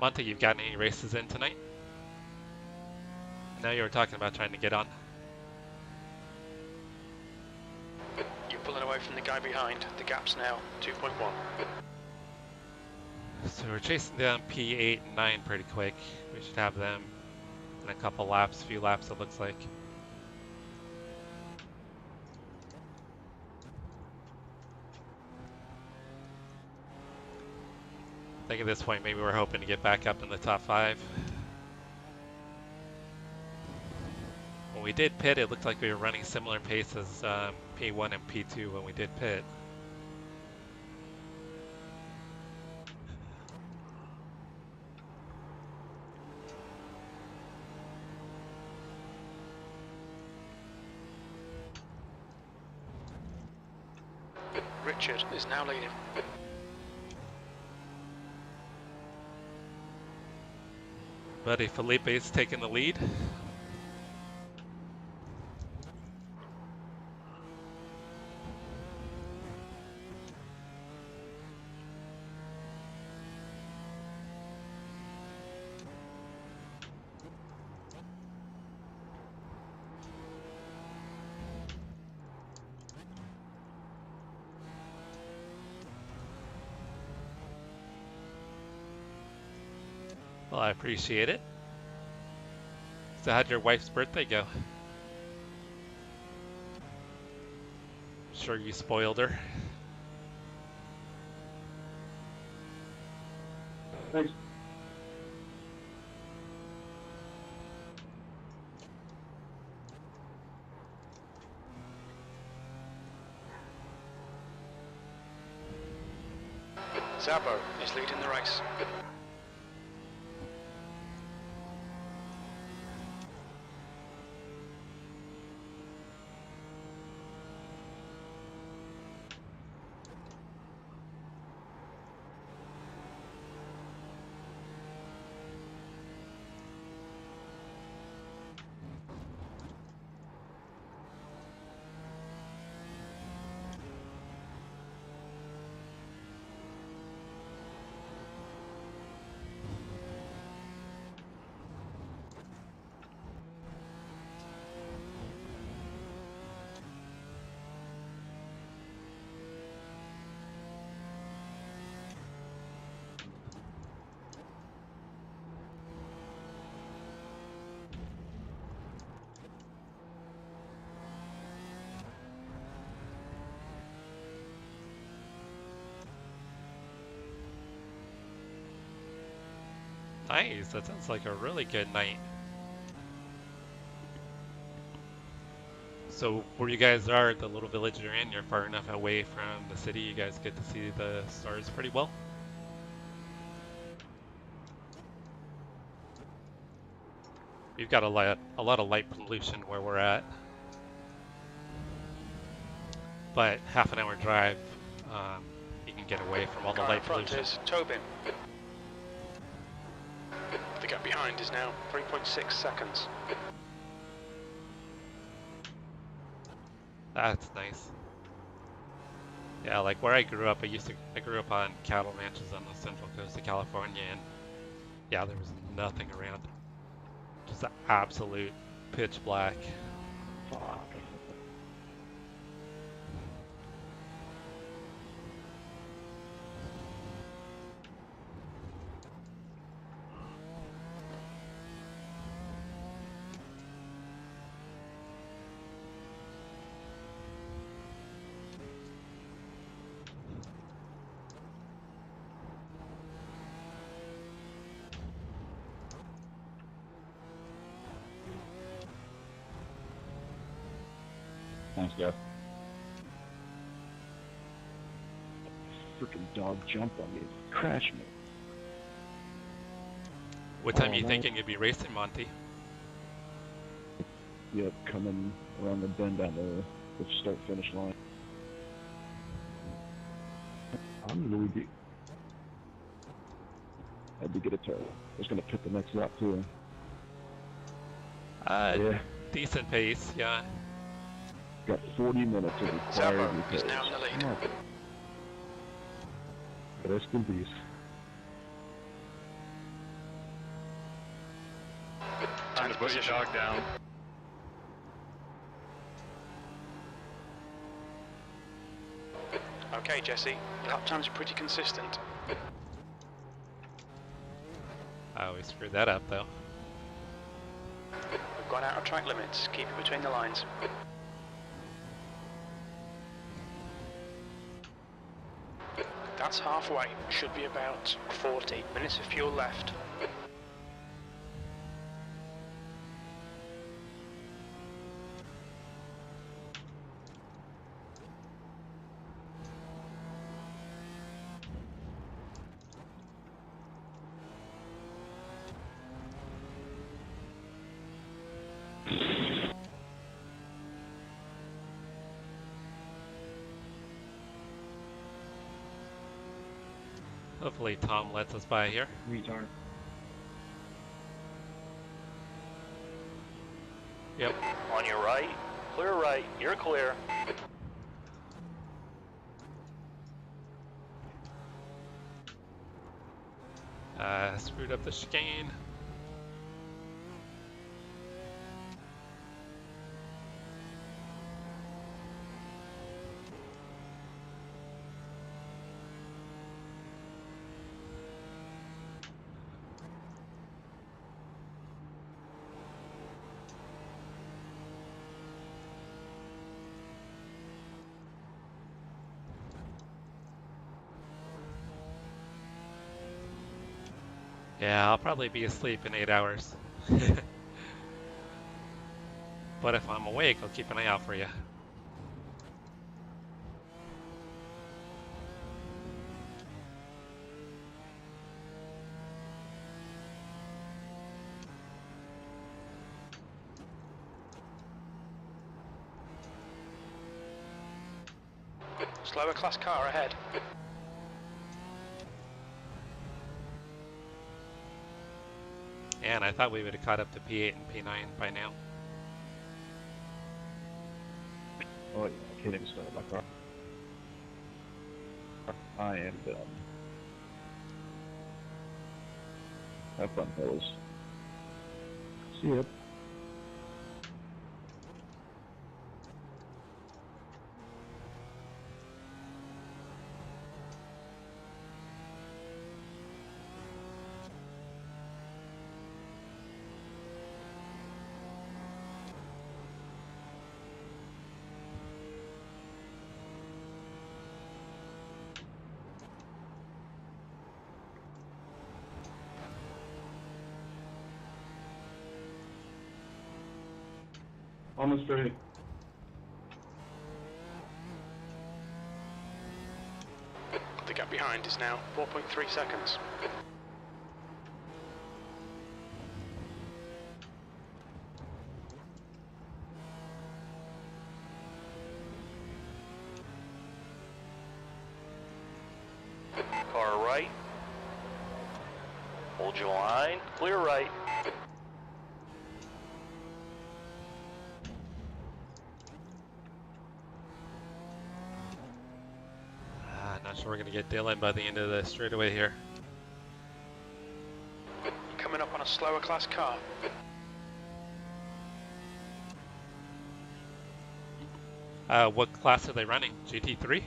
Monty, you've got any races in tonight? I know you were talking about trying to get on. You're pulling away from the guy behind. The gap's now 2.1. So we're chasing down P8 and 9 pretty quick. We should have them in a couple laps, few laps it looks like. I think at this point maybe we're hoping to get back up in the top 5. When we did pit, it looked like we were running similar pace as P1 and P2 when we did pit. Richard is now leading. Buddy Felipe's taking the lead. Well, I appreciate it. So how'd your wife's birthday go? Sure you spoiled her. Thanks. Zabo is leading the race. Nice, that sounds like a really good night. So where you guys are, the little village you're in, you're far enough away from the city, you guys get to see the stars pretty well? We've got a lot of light pollution where we're at. But half an hour drive, you can get away from all the light pollution. Is Tobin. The gap behind is now 3.6 seconds. That's nice. Yeah, like where I grew up, I grew up on cattle ranches on the central coast of California, and yeah, there was nothing around. Just absolute pitch black. Fuck. Thanks, Jeff. Freaking dog jumped on me. Crashed me. What time are you man. thinking you'd be racing, Monty? Yep, coming around the bend down the start-finish line. I'm really deep. Had to get a turn. I was gonna pit the next lap too. Yeah. Decent pace, yeah. Got 40 minutes of required Zabo repairs. is now in the lead. Come on. Rest in peace. Time to put your dog down. Okay, Jesse, lap times are pretty consistent. Oh, we screwed that up though. We've gone out of track limits. Keep it between the lines. That's halfway. Should be about 40 minutes of fuel left. Hopefully Tom lets us by here. Retard. Yep. On your right, clear right, you're clear. Screwed up the chicane. Yeah, I'll probably be asleep in 8 hours. But if I'm awake, I'll keep an eye out for you. Slower class car ahead. And I thought we would have caught up to P8 and P9 by now. Oh yeah, I can't even start my car. I am done. Have fun, fellas. See ya. On the straight. The gap behind is now 4.3 seconds. Car right. Hold your line, clear right. Not sure we're going to get Dylan by the end of the straightaway here. Coming up on a slower class car. What class are they running? GT3?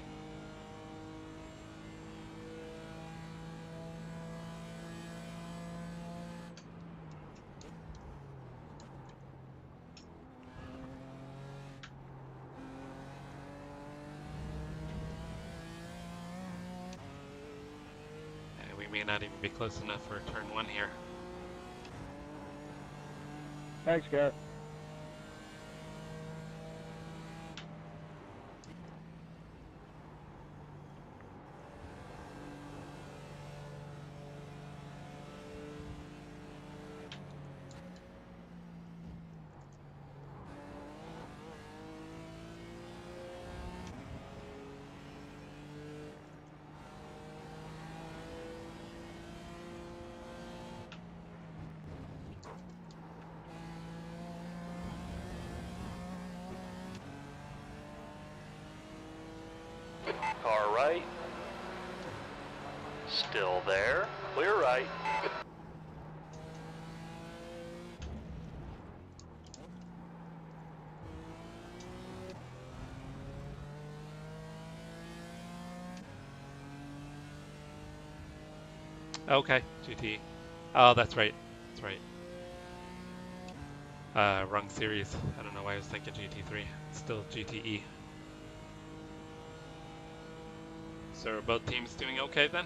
May not even be close enough for turn 1 here. Thanks, Garrett. Car right. Still there. Clear right. Okay, GT. Oh, that's right. That's right. Wrong series. I don't know why I was thinking GT3. It's still GTE. So are both teams doing okay then?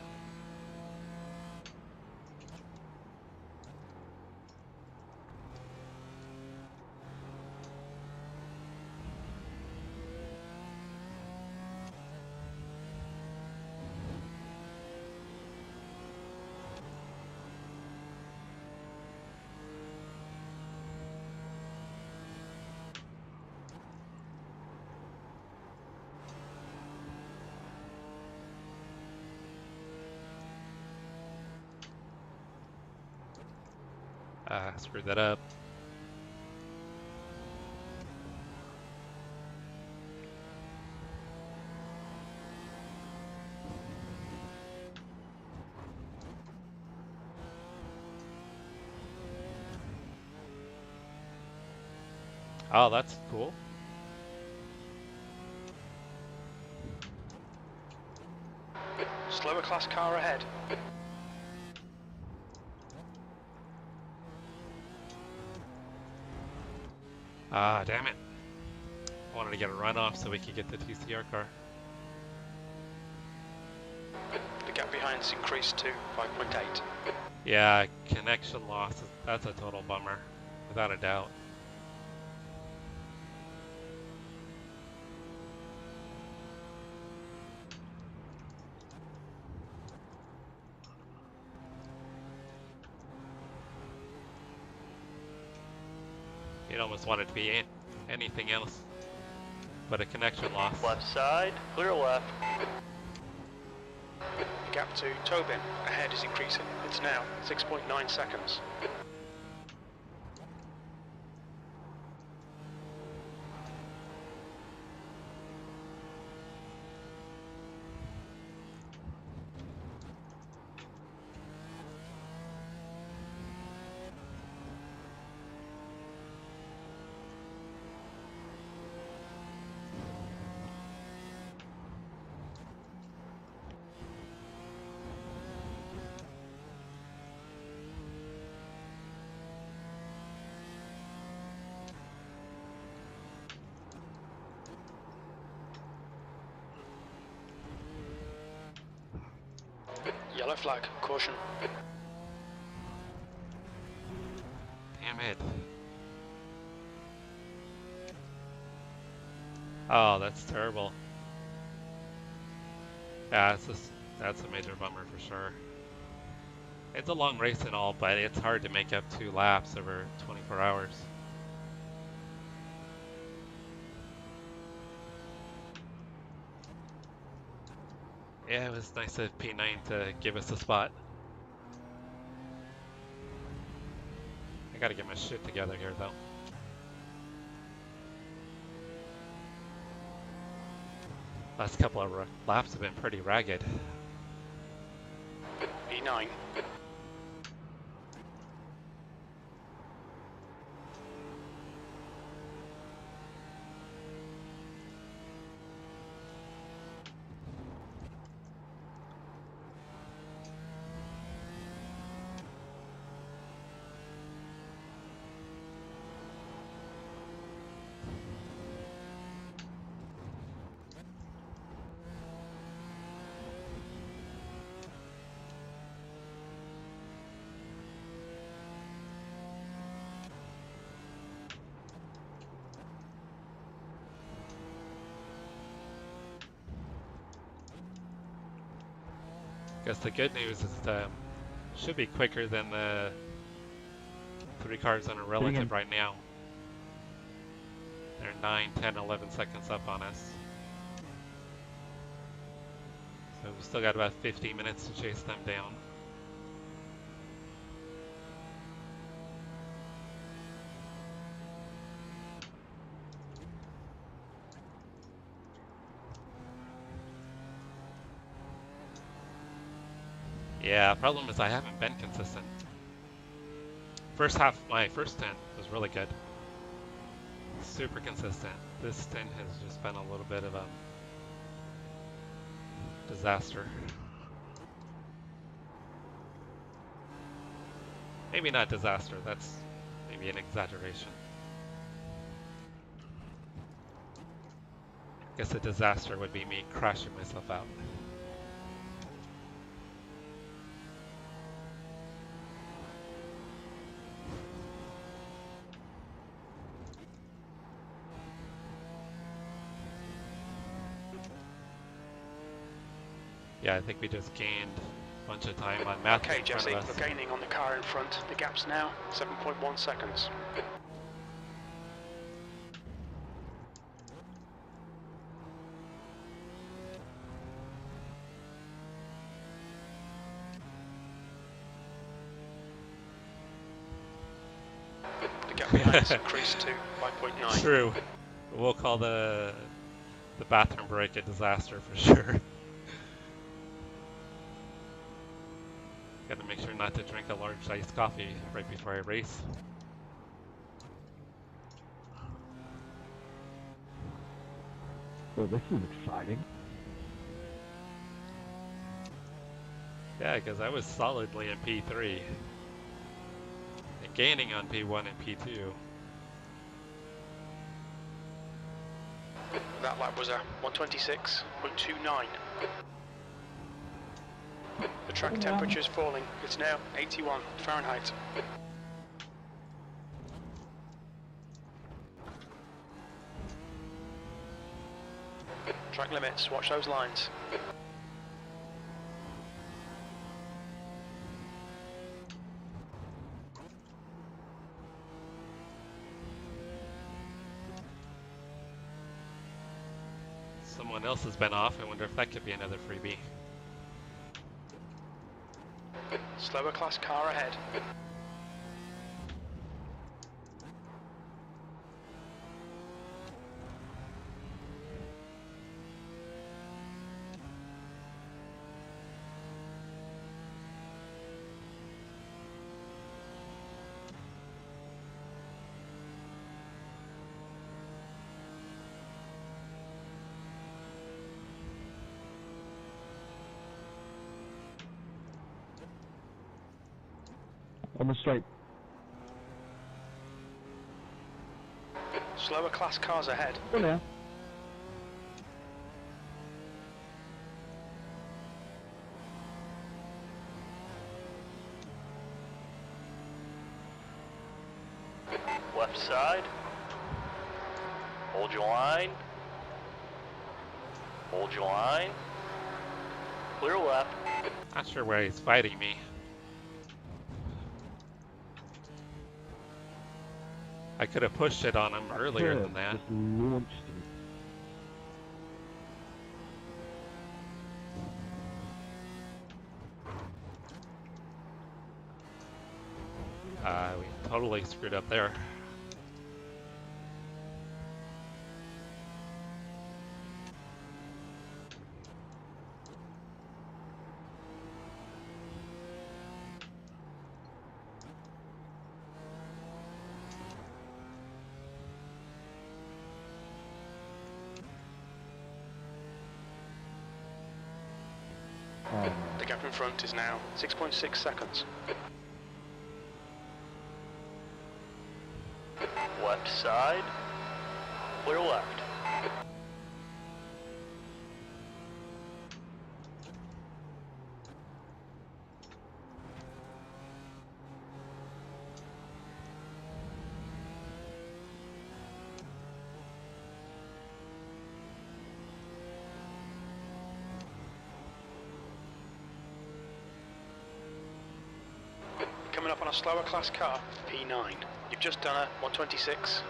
Screwed that up. Oh, that's cool. Slower class car ahead. Ah, damn it. I wanted to get a runoff so we could get the TCR car. The gap behind's increased to 5.8. Yeah, connection loss. That's a total bummer, without a doubt. You'd almost want it to be anything else but a connection loss. Left side, clear left. The gap to Tobin ahead is increasing. It's now 6.9 seconds. Yellow flag, caution. Damn it. Oh, that's terrible. Yeah, that's a major bummer for sure. It's a long race and all, but it's hard to make up 2 laps over 24 hours. Yeah, it was nice of P9 to give us a spot. I gotta get my shit together here though. Last couple of laps have been pretty ragged. P9. Guess the good news is should be quicker than the 3 cars on a relative right now. They're 9, 10, 11 seconds up on us. So we've still got about 15 minutes to chase them down. Yeah, problem is I haven't been consistent. First half, my first stint was really good. Super consistent. This stint has just been a little bit of a disaster. Maybe not disaster, that's maybe an exaggeration. I guess a disaster would be me crashing myself out. Yeah, I think we just gained a bunch of time on Matthew Okay, in front Jesse, of us. we're gaining on the car in front. The gap's now 7.1 seconds. The gap behind us increased to 5.9. True. We'll call the bathroom break a disaster for sure. Gotta make sure not to drink a large iced coffee right before I race. Well, this is exciting. Yeah, because I was solidly in P3. And gaining on P1 and P2. That lap was a 126.29. The track temperature is falling. It's now 81 Fahrenheit. Track limits, watch those lines. Someone else has been off. I wonder if that could be another freebie. Slower class car ahead. On the straight. Slower class cars ahead. Oh, yeah. Left side. Hold your line. Hold your line. Clear left. Not sure where he's fighting me. I could have pushed it on him earlier than that. Just launched him. We totally screwed up there. The gap in front is now 6.6 seconds. Left side. Clear left. Coming up on a slower class car, P9. You've just done a 126.89.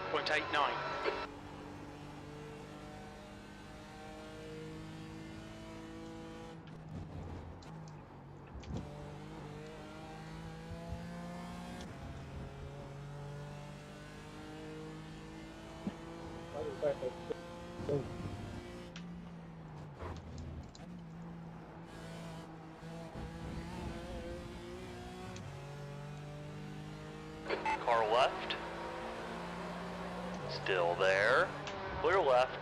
Car left. Still there. Clear left.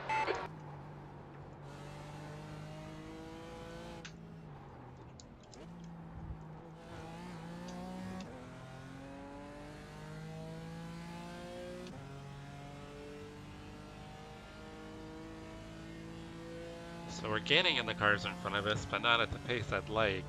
So we're gaining in the cars in front of us, but not at the pace I'd like.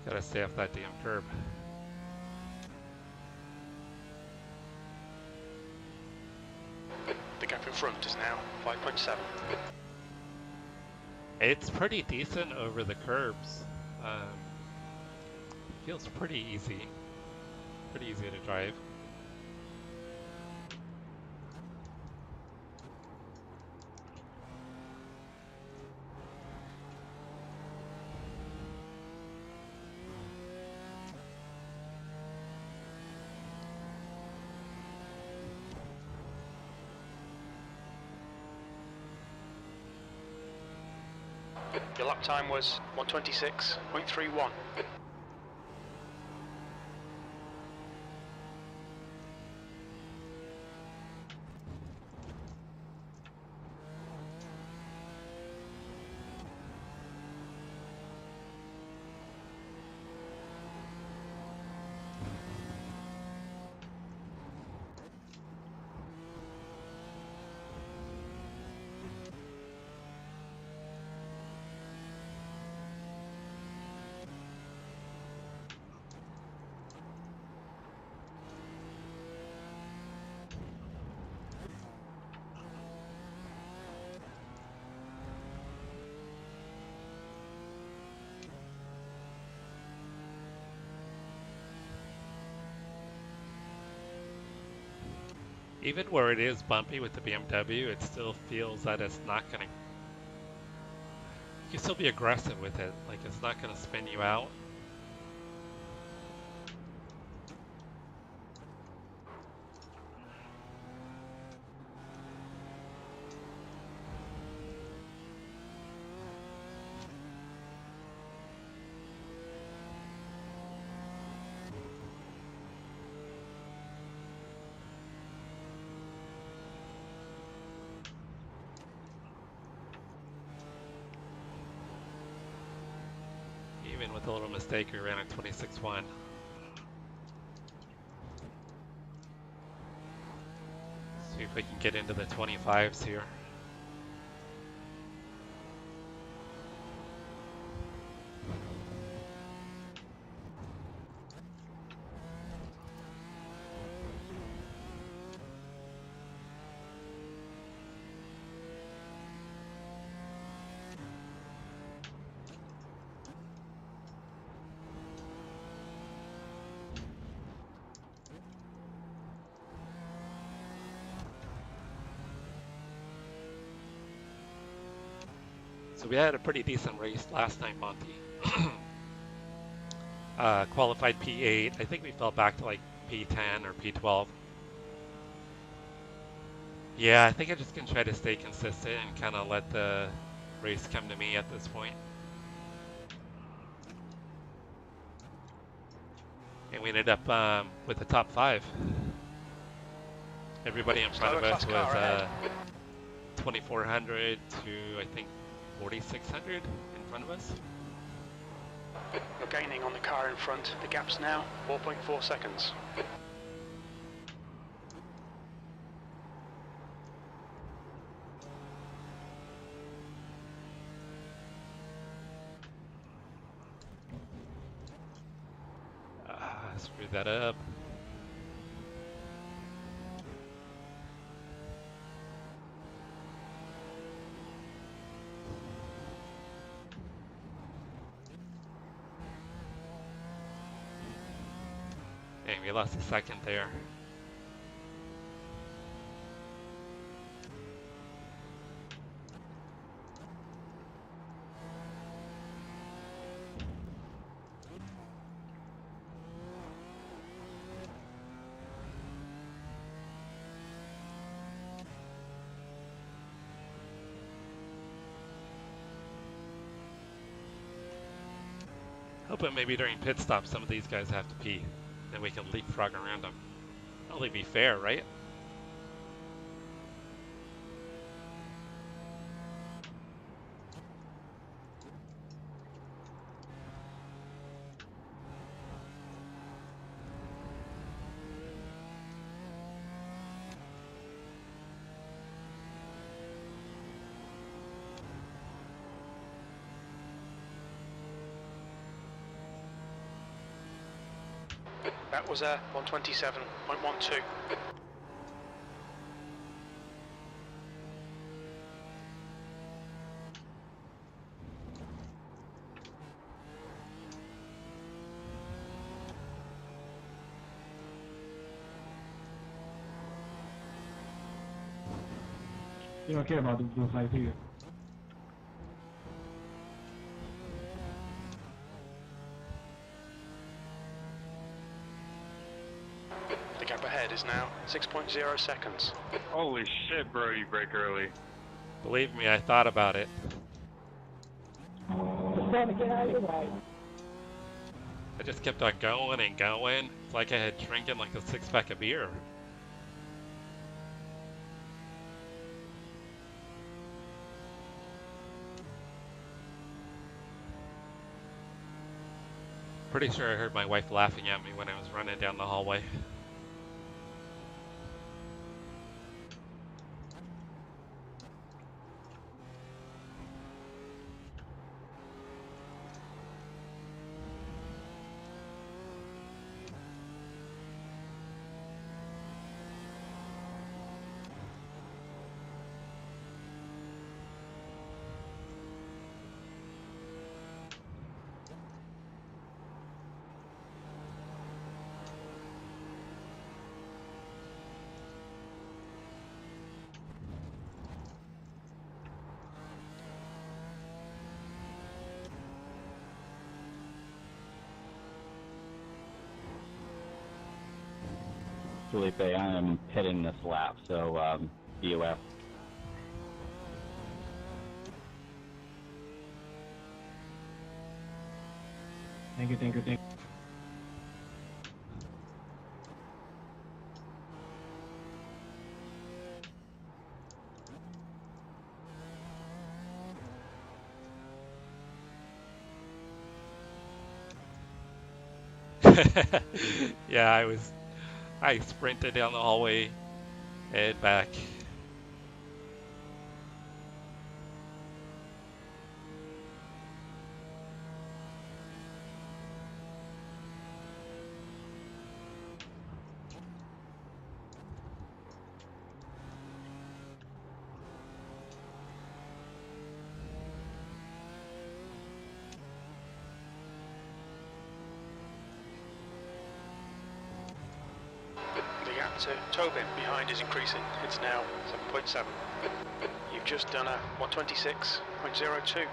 Gotta stay off that damn curb. The gap in front is now 5.7. It's pretty decent over the curbs. Feels pretty easy. Pretty easy to drive. Your lap time was 1:26.31. Even where it is bumpy with the BMW, it still feels that it's not gonna... You can still be aggressive with it, like it's not gonna spin you out. Even with a little mistake, we ran at 26.1. See if we can get into the 25s here. So we had a pretty decent race last night, Monty. Qualified P8. I think we fell back to like P10 or P12. Yeah, I think I'm just going to try to stay consistent and kind of let the race come to me at this point. And we ended up with the top 5. Everybody in front of us was 2,400 to, I think, 4,600 in front of us. You're gaining on the car in front. The gap's now 4.4 seconds. Screw that up. Hey, we lost a second there. Hoping maybe during pit stop some of these guys have to pee, then we can leapfrog around them. Only be fair, right? That was a 127.12. You don't care about the blue flag here. The gap ahead is now 6.0 seconds. Holy shit, bro, you brake early. Believe me, I thought about it. I just kept on going and going. It's like I had drinking like a 6-pack of beer. Pretty sure I heard my wife laughing at me when I was running down the hallway. Felipe, I am pitting this lap, so be aware. Thank you, thank you, thank Yeah, I sprinted down the hallway and back. So Tobin behind is increasing. It's now 7.7. You've just done a 126.02.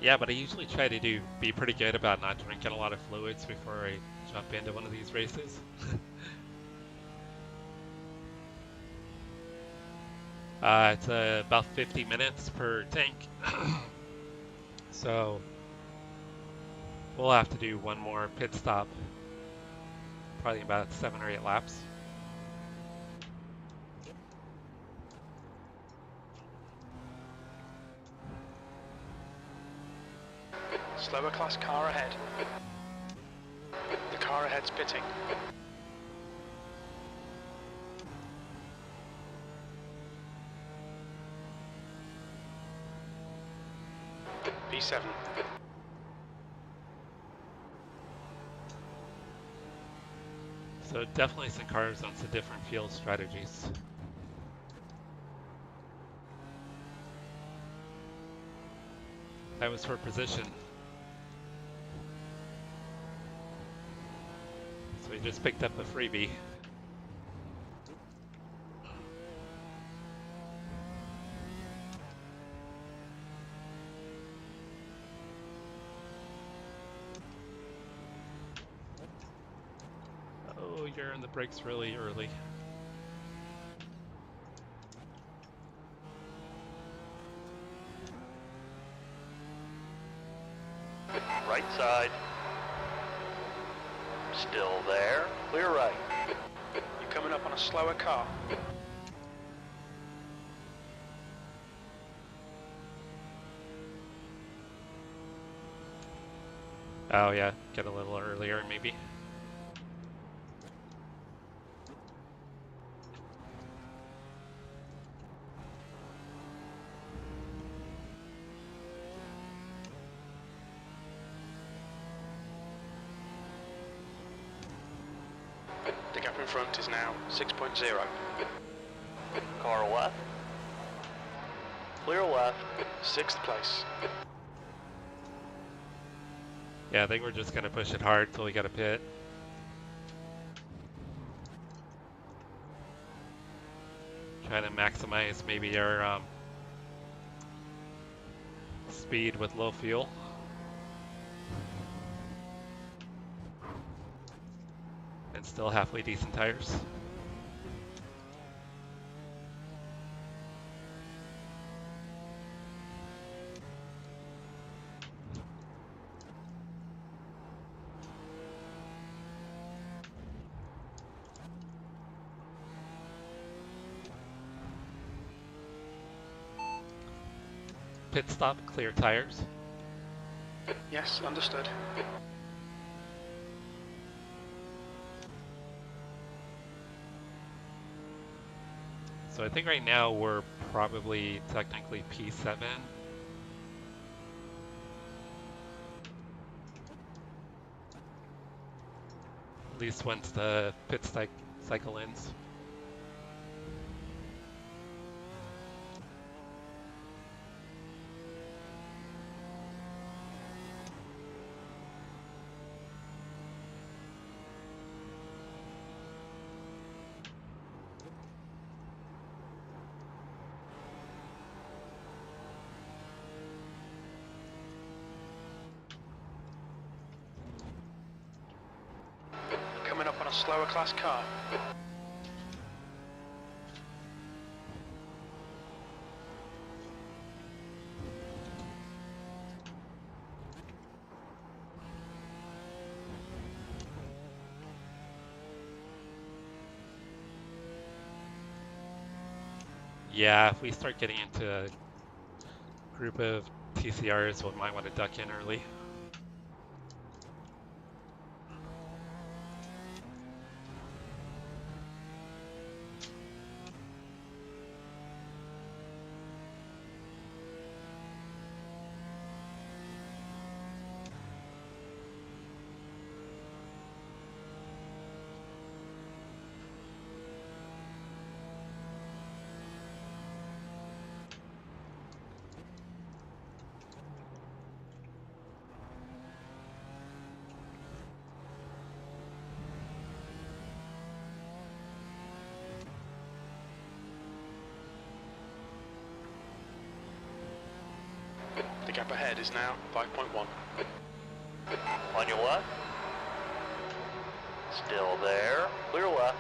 Yeah, but I usually try to be pretty good about not drinking a lot of fluids before I jump into one of these races. It's about 50 minutes per tank. So we'll have to do one more pit stop, probably about 7 or 8 laps. Slower class car ahead. The car ahead's pitting. P7. So definitely some cars on some different fuel strategies. That was for position. So we just picked up a freebie. Oh, you're on the brakes really early. Right side. Still there. Clear right. You're coming up on a slower car. Oh yeah, get a little earlier maybe. The gap in front is now 6.0. Car left. Clear left. 6th place. Yeah, I think we're just gonna push it hard till we get a pit. Try to maximize maybe our speed with low fuel. And still halfway decent tires. Pit stop, clear tires. Yes, understood. So I think right now we're probably technically P7. At least once the pit cycle ends. Coming up on a slower class car. Yeah, if we start getting into a group of TCRs, we might want to duck in early. The gap ahead is now 5.1. On your left. Still there. Clear left.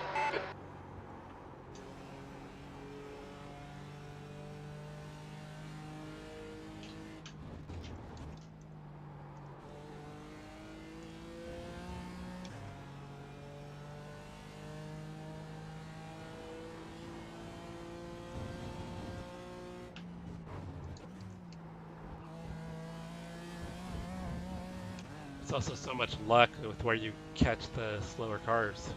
It's also so much luck with where you catch the slower cars.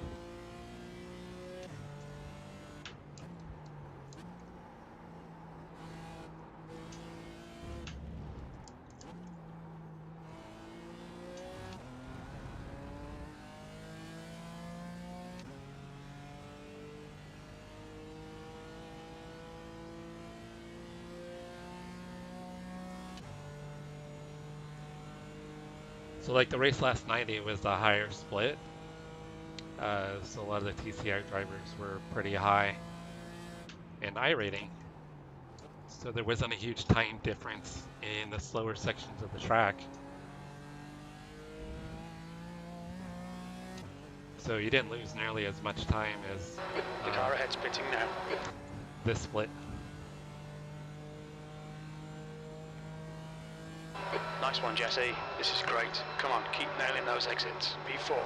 So like the race last night, it was a higher split. So a lot of the TCR drivers were pretty high in I rating. So there wasn't a huge time difference in the slower sections of the track. So you didn't lose nearly as much time as the car ahead's pitting now. This split. Nice one, Jesse. This is great. Come on, keep nailing those exits. P4.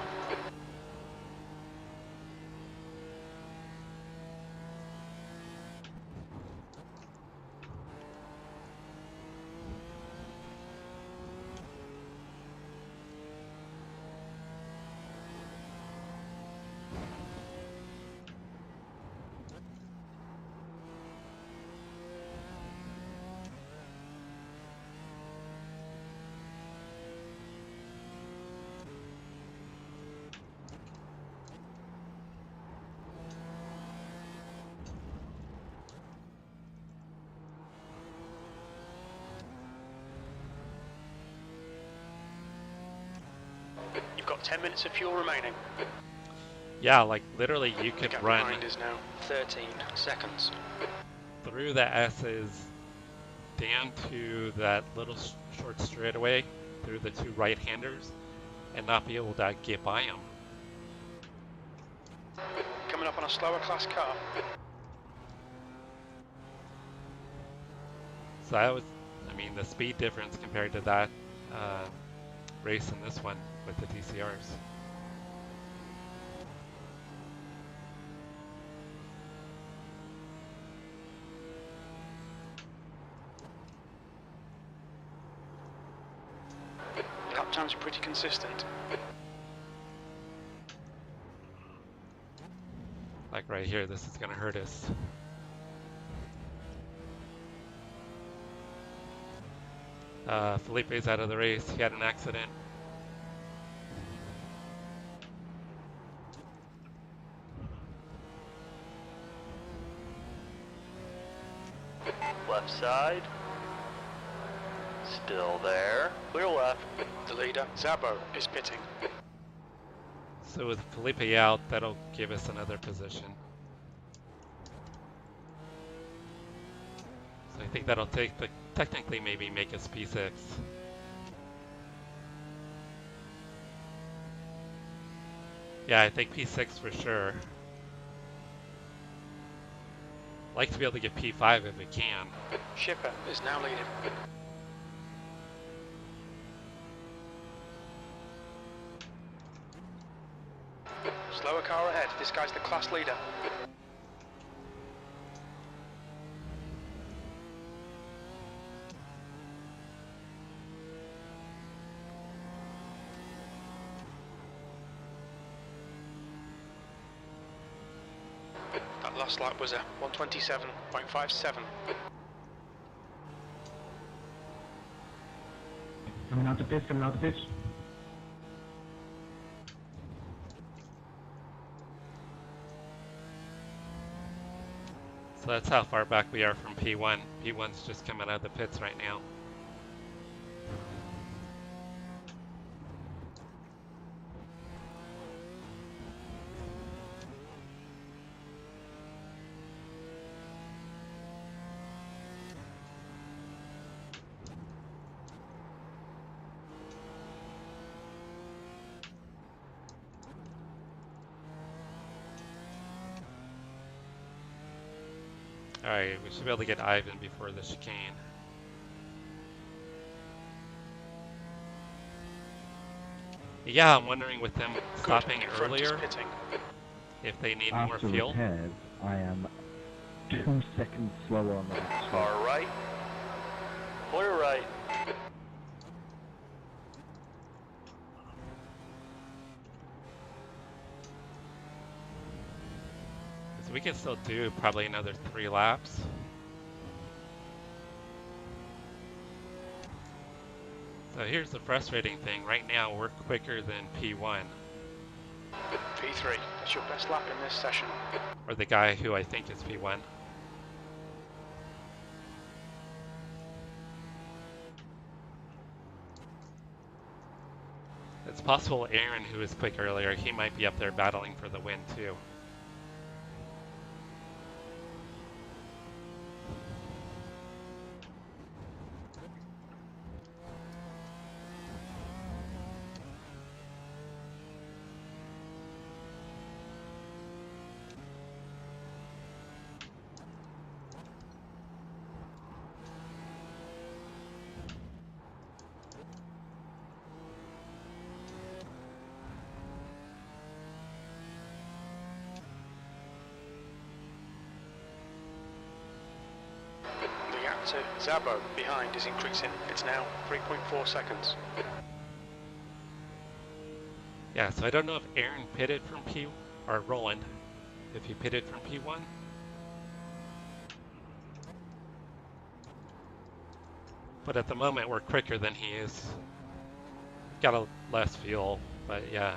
You've got 10 minutes of fuel remaining. Yeah, like literally you could The gap run behind is now 13 seconds. through the S's down to that little short straightaway through the two right-handers and not be able to get by them. Coming up on a slower class car. So that was, I mean, the speed difference compared to that race in this one with the TCRs. Lap times are pretty consistent. Like right here, this is going to hurt us. Felipe's out of the race. He had an accident. Left side. Still there. Clear left. The leader, Zabo, is pitting. So with Felipe out, that'll give us another position. So I think that'll take the, technically maybe make us P6. Yeah, I think P6 for sure. Like to be able to get P5 if we can. Schipper is now leading. Slower car ahead. This guy's the class leader. That last lap was a 127.57. Coming out the pits, coming out the pits. So that's how far back we are from P1. P1's just coming out of the pits right now. Alright, we should be able to get Ivan before the chicane. Yeah, I'm wondering with them stopping earlier, if they need more After fuel. repairs, I am 2 seconds slower on the next Car right. Clear right. So we can still do probably another 3 laps. So here's the frustrating thing. Right now we're quicker than P1. P3, that's your best lap in this session. Or the guy who I think is P1. It's possible Aaron, who was quick earlier, he might be up there battling for the win too. So Zabo behind is increasing. It's now 3.4 seconds. Yeah, so I don't know if Aaron pitted from P, or Roland, if he pitted from P1. But at the moment we're quicker than he is. Got a less fuel, but yeah.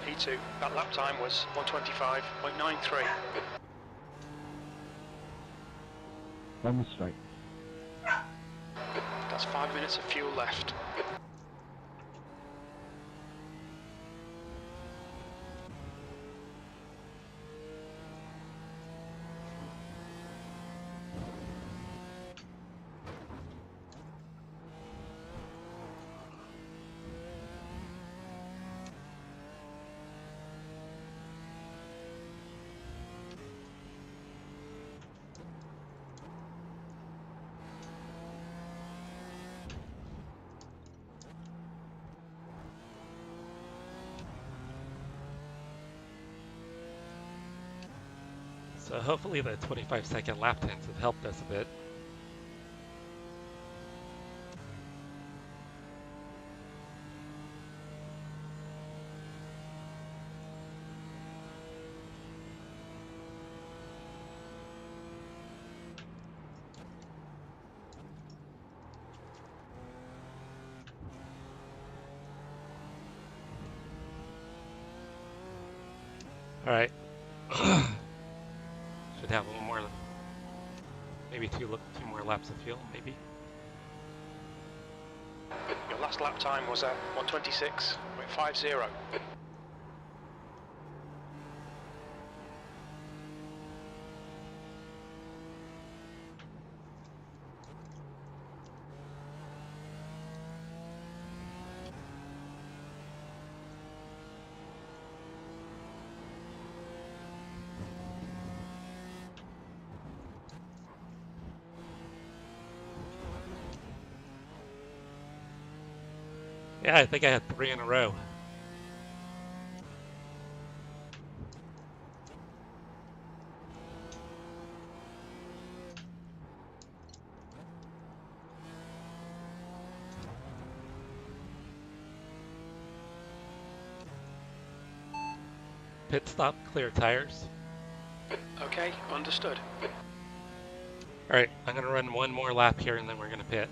P2, that lap time was 125.93. On the straight. That's 5 minutes of fuel left. So hopefully the 25-second lap times have helped us a bit. All right. Should have one more, maybe two more laps of fuel, maybe. Your last lap time was at 126.50. Yeah, I think I had 3 in a row. Pit stop, clear tires. Okay, understood. Alright, I'm going to run one more lap here and then we're going to pit.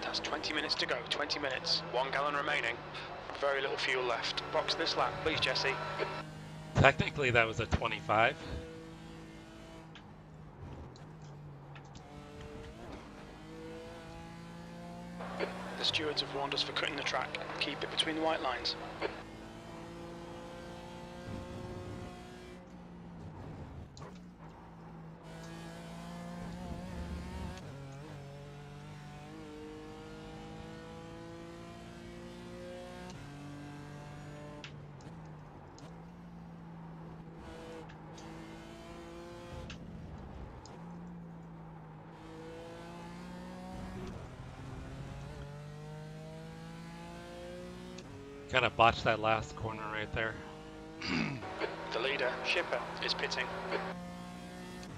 That's 20 minutes to go, 20 minutes. 1 gallon remaining. Very little fuel left. Box this lap, please, Jesse. Technically that was a 25. The stewards have warned us for cutting the track. Keep it between the white lines. Kind of botched that last corner right there. The leader, Shipper, is pitting.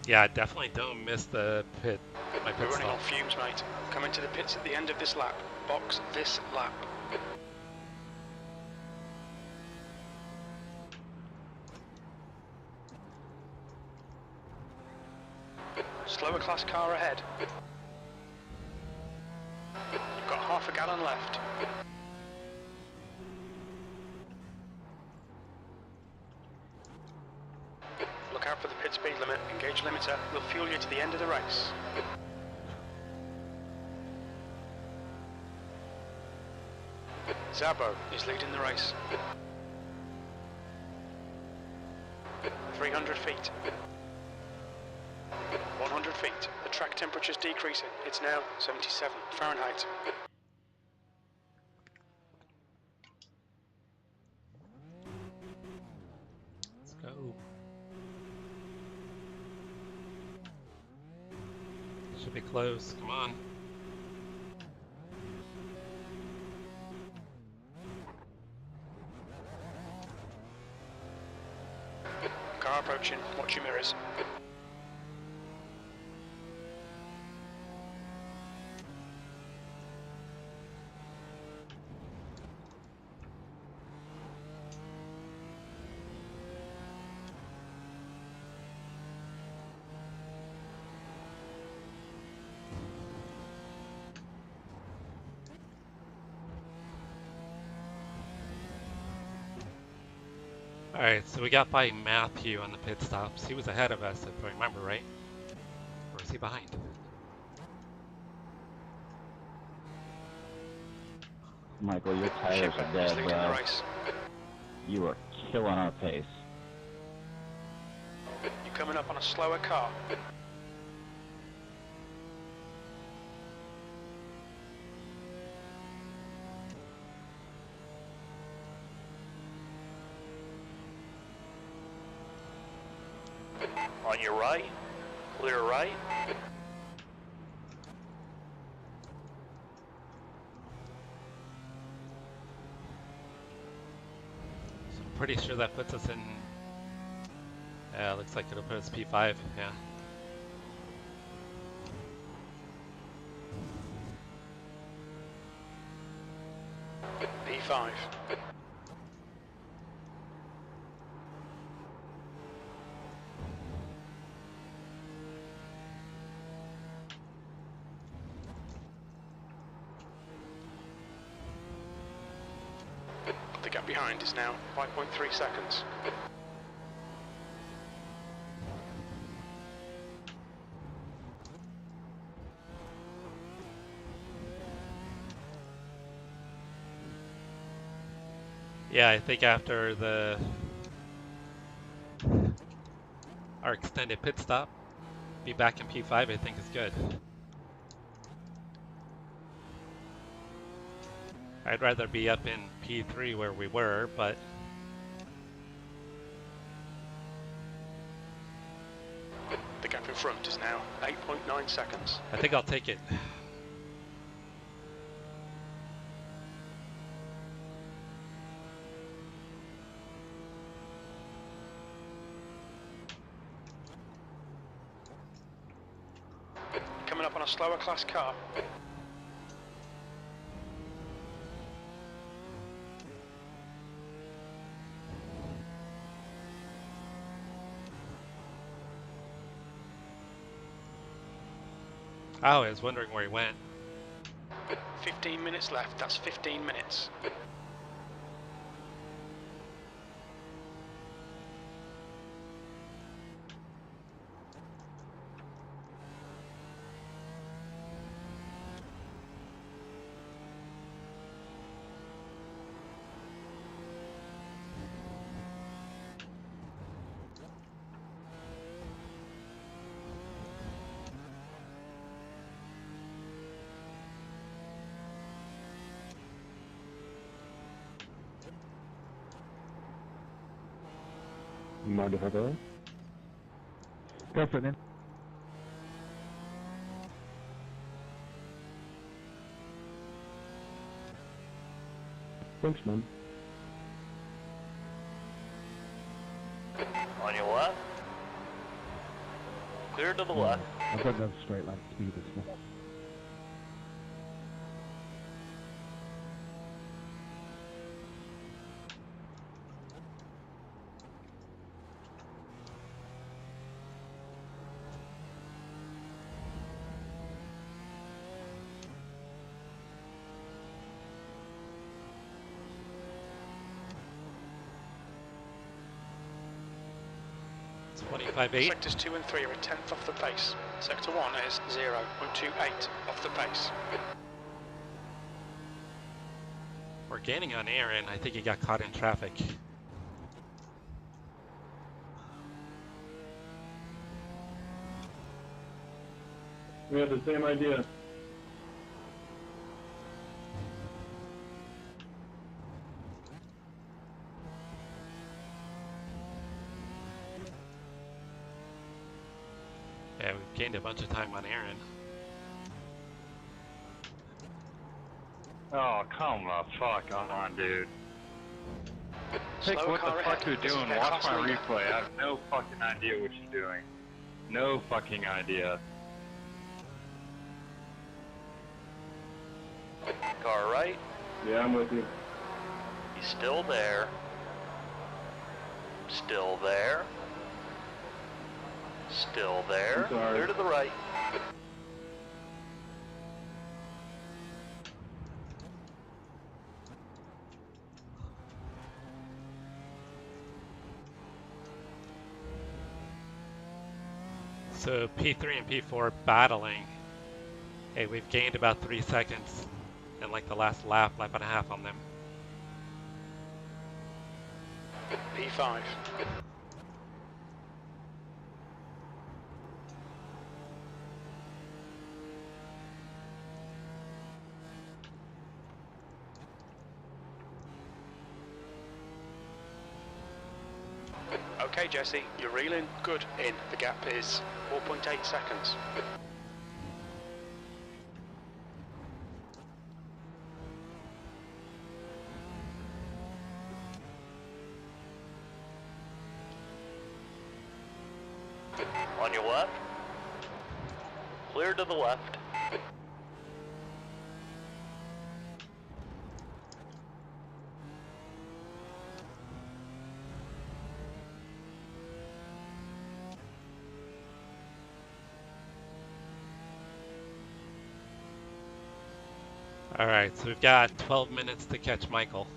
Yeah, definitely don't miss the pit. My We're pit running on stop. fumes, mate. Come into the pits at the end of this lap. Box this lap. Slower class car ahead. You've got half a gallon left. Look out for the pit speed limit. Engage limiter. We'll fuel you to the end of the race. Zabo is leading the race. 300 feet. 100 feet. The track temperature's decreasing. It's now 77 Fahrenheit. Let's go. Should be close. Come on. Car approaching. Watch your mirrors. Alright, so we got by Matthew on the pit stops. He was ahead of us, if I remember right. Or is he behind? Michael, your tires Shipper are is dead, leading the bro. race. You are killing our pace. You're coming up on a slower car. On your right, clear right. So I'm pretty sure that puts us in... Yeah, looks like it'll put us P5, yeah. P5. The gap behind is now 5.3 seconds. Yeah, I think after our extended pit stop, be back in P5 I think is good. I'd rather be up in P3 where we were, but The gap in front is now 8.9 seconds. I think I'll take it. Coming up on a slower class car. Oh, I was wondering where he went. 15 minutes left, that's 15 minutes. Mind if I go? Go for it then. Thanks, man. Clear to the left. I've got no straight line speed as well. It's 25.8. Sectors 2 and 3 are a tenth off the pace. Sector 1 is 0.28 off the pace. We're gaining on Aaron. I think he got caught in traffic. We have the same idea. Yeah, we've gained a bunch of time on Aaron. Oh, come the fuck on, dude. Pick Slower what the car fuck ahead. you're This is doing. their Watch class my leader. replay. I have no fucking idea what you're doing. No fucking idea. Car right. Yeah, I'm with you. He's still there. Still there. Still there. I'm sorry. Clear to the right. So P3 and P4 battling. Hey, we've gained about 3 seconds in like the last lap and a half on them. P5. Okay, Jesse, you're reeling. Good. In. The gap is 4.8 seconds. On your left. Clear to the left. All right, so we've got 12 minutes to catch Michael.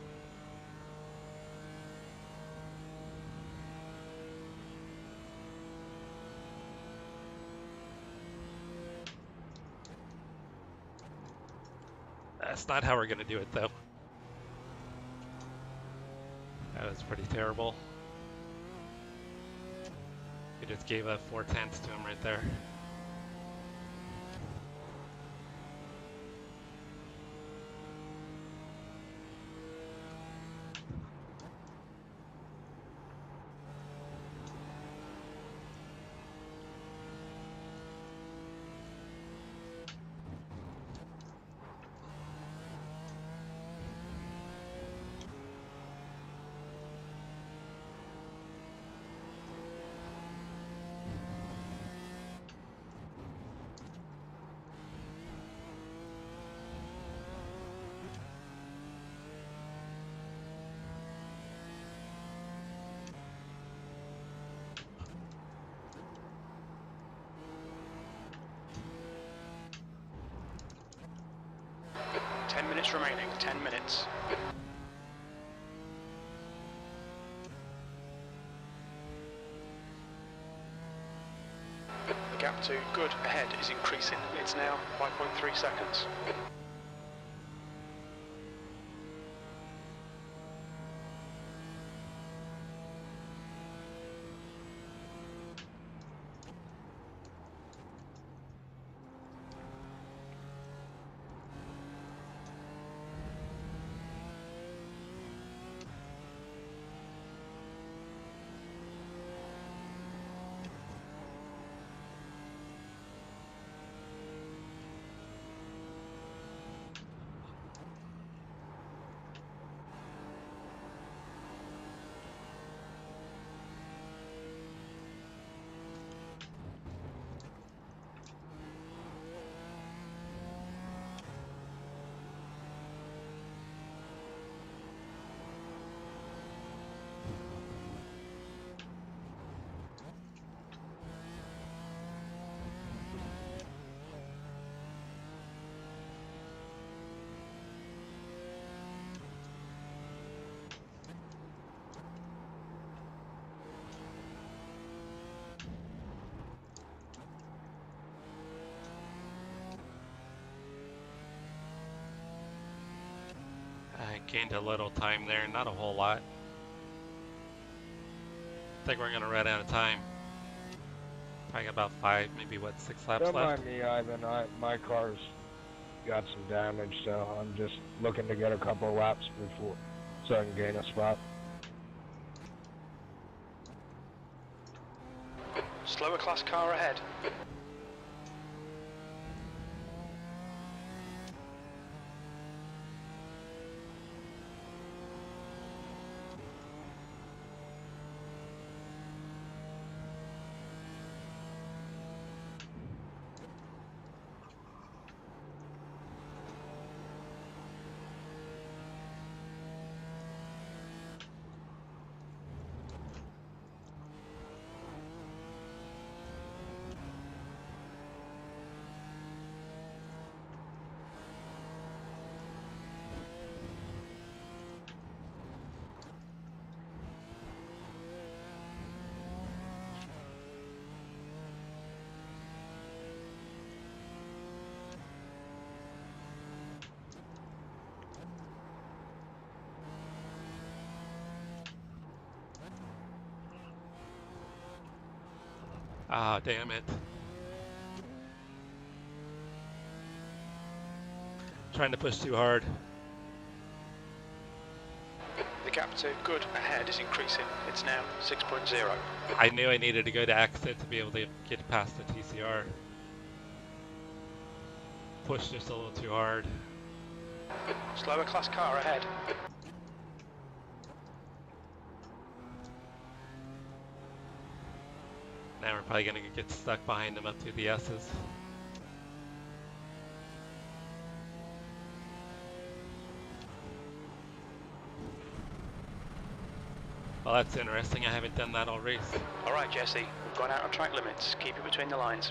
That's not how we're gonna do it, though. That was pretty terrible. We just gave up 4/10 to him right there. Minutes remaining. 10 minutes. The gap to good ahead is increasing. It's now 5.3 seconds. Gained a little time there, not a whole lot. I think we're gonna run out of time. Probably got about 5, maybe what, 6 laps Don't left. mind me, Ivan. My car's got some damage, so I'm just looking to get a couple laps before, so I can gain a spot. Slower class car ahead. Ah, damn it. Trying to push too hard. The gap to good ahead is increasing. It's now 6.0. I knew I needed to go to exit to be able to get past the TCR. Pushed just a little too hard. Slower class car ahead. Now we're probably gonna get stuck behind them up through the S's. Well, that's interesting. I haven't done that all race. All right, Jesse, we've gone out of track limits. Keep it between the lines.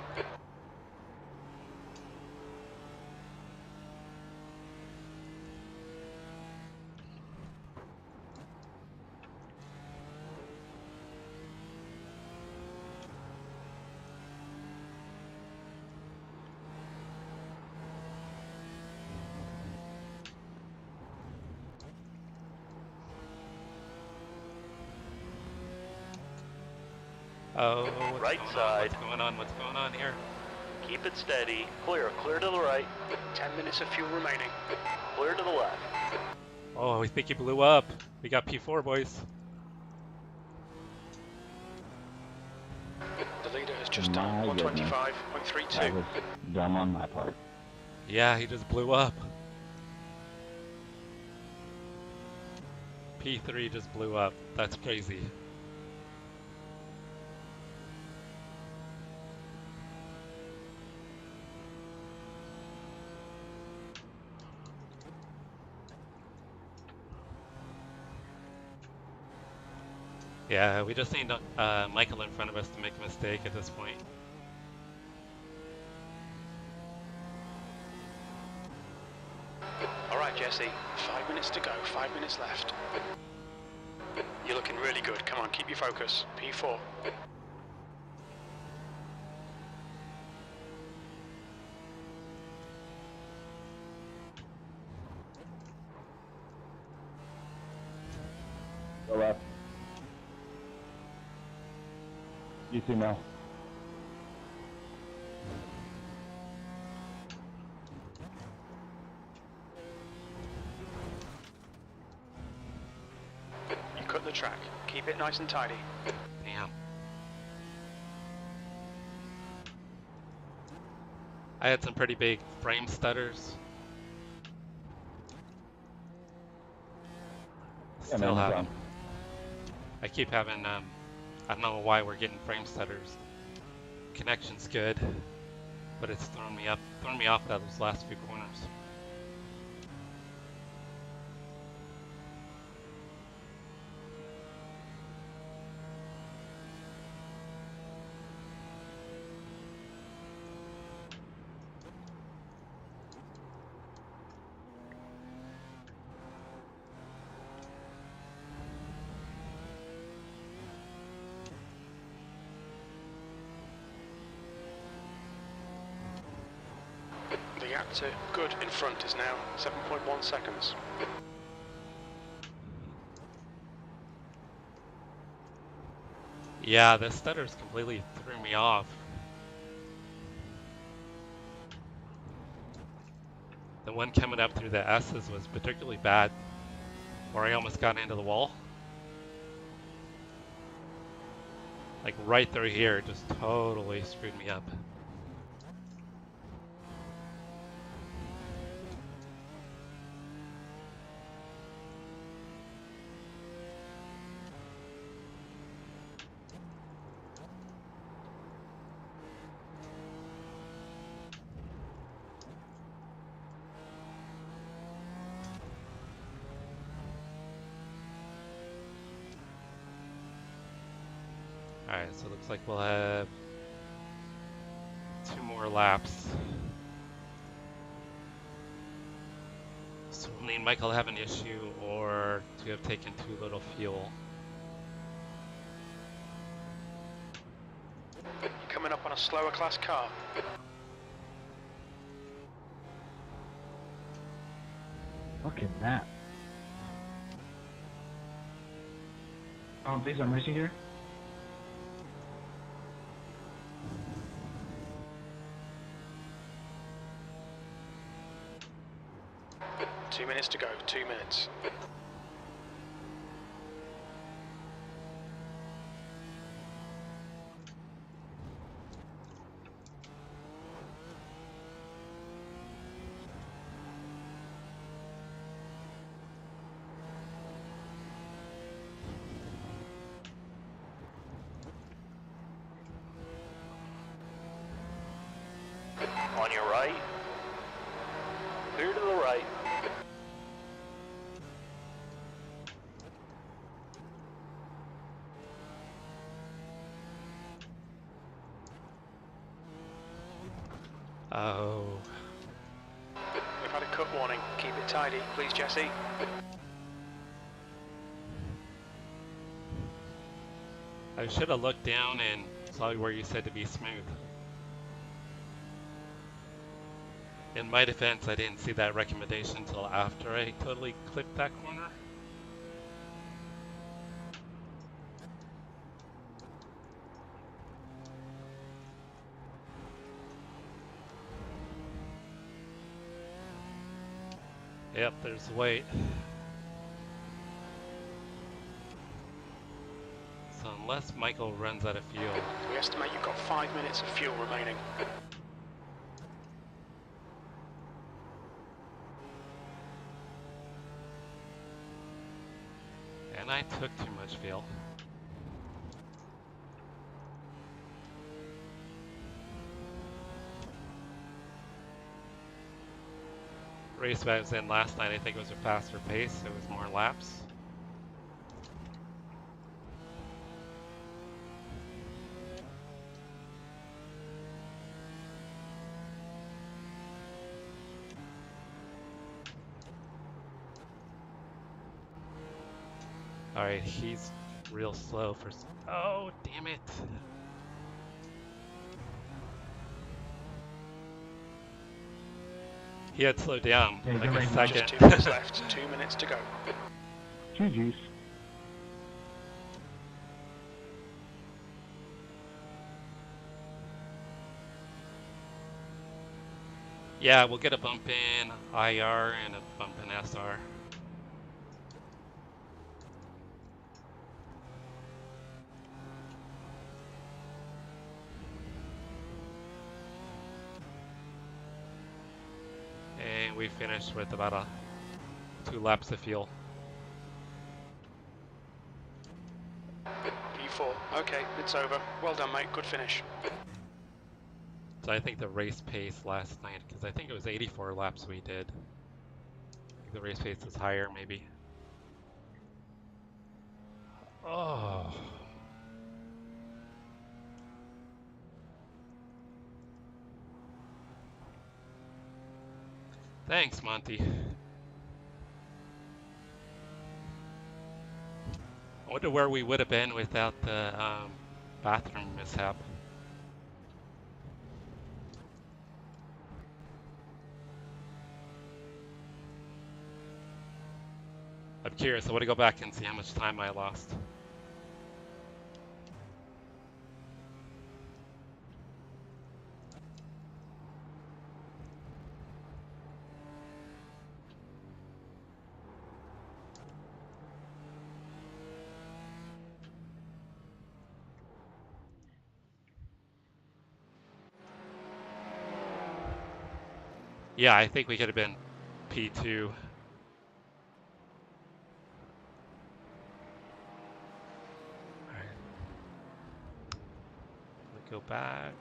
Oh, Right side. What's going on? What's going on here? Keep it steady. Clear to the right. 10 minutes of fuel remaining. Clear to the left. Oh, we think he blew up. We got P4, boys. The leader has just done 125.32. That was dumb on my part. Yeah, he just blew up. P3 just blew up. That's crazy. Yeah, we just need Michael in front of us to make a mistake at this point. All right, Jesse, 5 minutes to go, 5 minutes left. You're looking really good. Come on, keep your focus. P4. Go left. You see now. You cut the track. Keep it nice and tidy. Damn. I had some pretty big frame stutters. Yeah, Still man, having. I keep having, I don't know why we're getting frame stutters. Connection's good, but it's thrown me off at those last few corners. The gap to good in front is now 7.1 seconds. Yeah, the stutters completely threw me off. The one coming up through the S's was particularly bad, where I almost got into the wall. Like right through here, just totally screwed me up. Alright, so it looks like we'll have 2 more laps. So we'll need Michael to have an issue or to have taken too little fuel. You're coming up on a slower class car. Fucking that. Oh, please, I'm racing here. Good. 2 minutes to go, 2 minutes. On your right. Clear to the right. Oh. We've had a cut warning. Keep it tidy, please, Jesse. I should have looked down and saw where you said to be smooth. In my defense, I didn't see that recommendation until after I totally clipped that corner. Yep, there's the weight. So unless Michael runs out of fuel. We estimate you've got 5 minutes of fuel remaining. And I took too much fuel. Race I was in last night, I think it was a faster pace, it was more laps. Alright, he's real slow for... Oh, damn it! He had slowed down like a second. Just 2 minutes left, 2 minutes to go. GG's. Yeah, we'll get a bump in IR and a bump in SR. And we finished with about 2 laps of fuel. P4. Okay, it's over. Well done, mate. Good finish. So I think the race pace last night, because I think it was 84 laps we did. I think the race pace was higher, maybe. Oh. Thanks, Monty. I wonder where we would have been without the bathroom mishap. I'm curious, I want to go back and see how much time I lost. Yeah, I think we could have been P2. All right. Let's go back.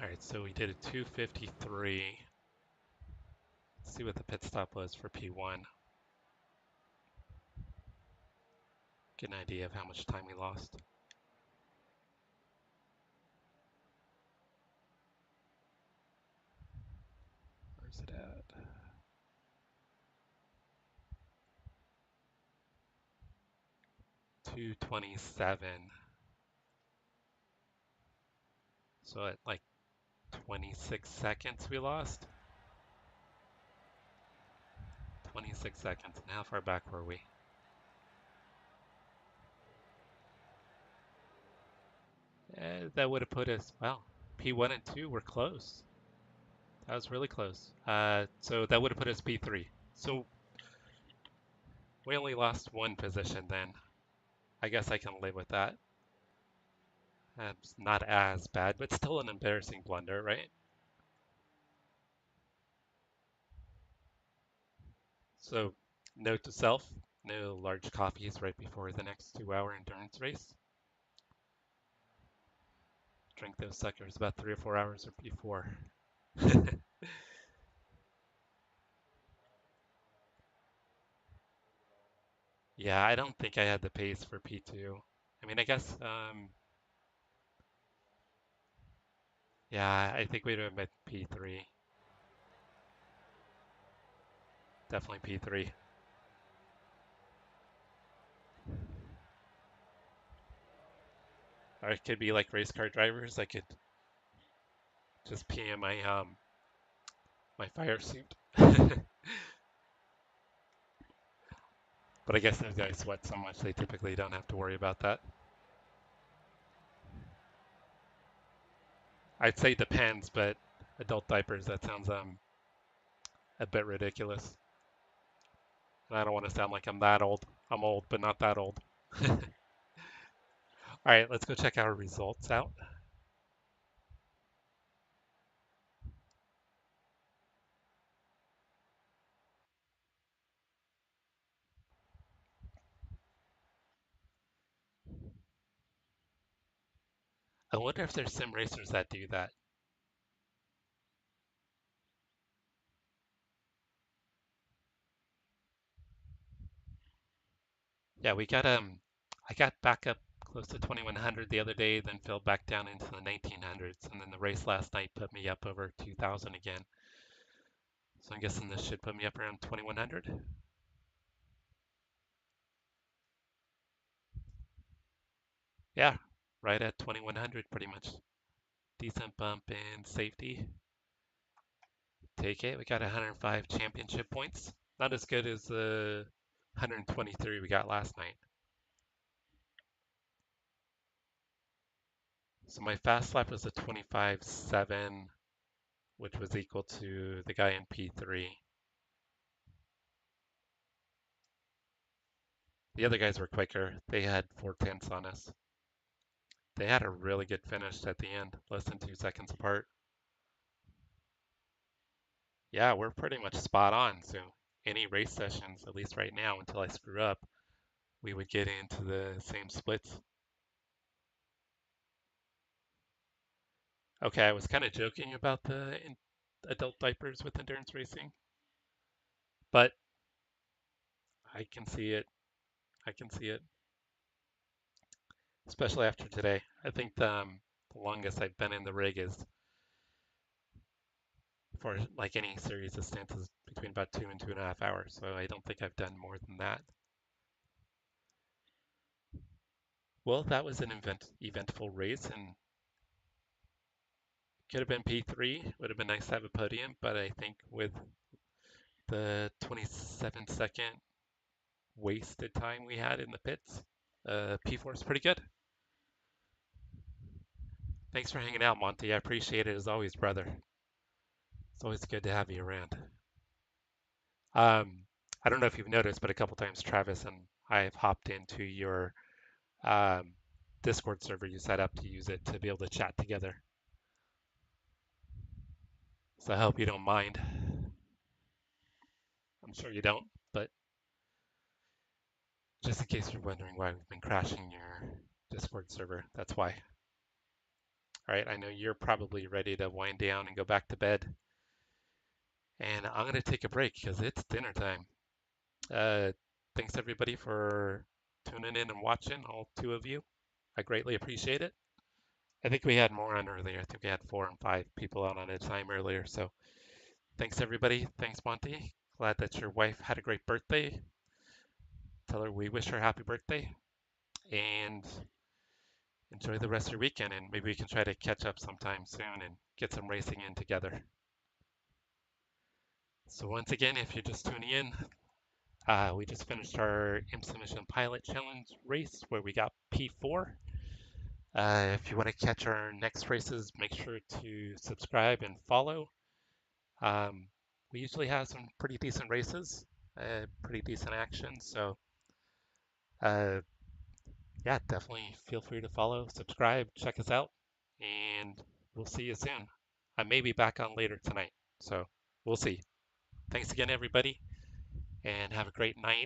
All right, so we did a 2:53. Let's see what the pit stop was for P1. Get an idea of how much time we lost. Where's it at? .227. So at like 26 seconds we lost. 26 seconds. And how far back were we? That would have put us, well, P1 and 2 were close. That was really close. So that would have put us P3. So we only lost one position then. I guess I can live with that. It's not as bad, but still an embarrassing blunder, right? So note to self, no large coffees right before the next 2-hour endurance race. Drink those suckers about 3 or 4 hours before. Yeah, I don't think I had the pace for P2. I mean, I guess, yeah, I think we'd have been P3. Definitely P3. Or it could be like race car drivers. I could just PM my my fire suit. But I guess those guys sweat so much they typically don't have to worry about that. I'd say depends, but adult diapers, that sounds a bit ridiculous. And I don't want to sound like I'm that old. I'm old, but not that old. All right, let's go check our results out. I wonder if there's sim racers that do that. Yeah, I got back up close to 2100 the other day, then fell back down into the 1900s, and then the race last night put me up over 2000 again. So I'm guessing this should put me up around 2100. Yeah, right at 2100 pretty much. Decent bump in safety. Take it. We got 105 championship points. Not as good as the 123 we got last night. So my fast lap was a 25.7, which was equal to the guy in P3. The other guys were quicker. They had 4/10 on us. They had a really good finish at the end, less than 2 seconds apart. Yeah, we're pretty much spot on. So any race sessions, at least right now, until I screw up, we would get into the same splits. Okay, I was kind of joking about the adult diapers with endurance racing, but I can see it. I can see it, especially after today. I think the longest I've been in the rig is for like any series of stints is between about 2 and 2.5 hours. So I don't think I've done more than that. Well, that was an eventful race and could have been P3. Would have been nice to have a podium, but I think with the 27-second wasted time we had in the pits, P4 is pretty good. Thanks for hanging out, Monty. I appreciate it as always, brother. It's always good to have you around. I don't know if you've noticed, but a couple times Travis and I have hopped into your Discord server you set up to use it to be able to chat together. So I hope you don't mind. I'm sure you don't, but just in case you're wondering why we've been crashing your Discord server, that's why. All right, I know you're probably ready to wind down and go back to bed. And I'm going to take a break because it's dinner time. Thanks everybody for tuning in and watching, all 2 of you. I greatly appreciate it. I think we had more on earlier. I think we had 4 and 5 people out on a time earlier. So thanks everybody. Thanks Monty. Glad that your wife had a great birthday. Tell her we wish her happy birthday. And enjoy the rest of your weekend. And maybe we can try to catch up sometime soon and get some racing in together. So once again, if you're just tuning in, we just finished our IMSA Michelin Pilot Challenge race where we got P4. If you want to catch our next races, make sure to subscribe and follow. We usually have some pretty decent races, pretty decent action. So yeah, definitely feel free to follow, subscribe, check us out, and we'll see you soon. I may be back on later tonight, so we'll see. Thanks again, everybody, and have a great night.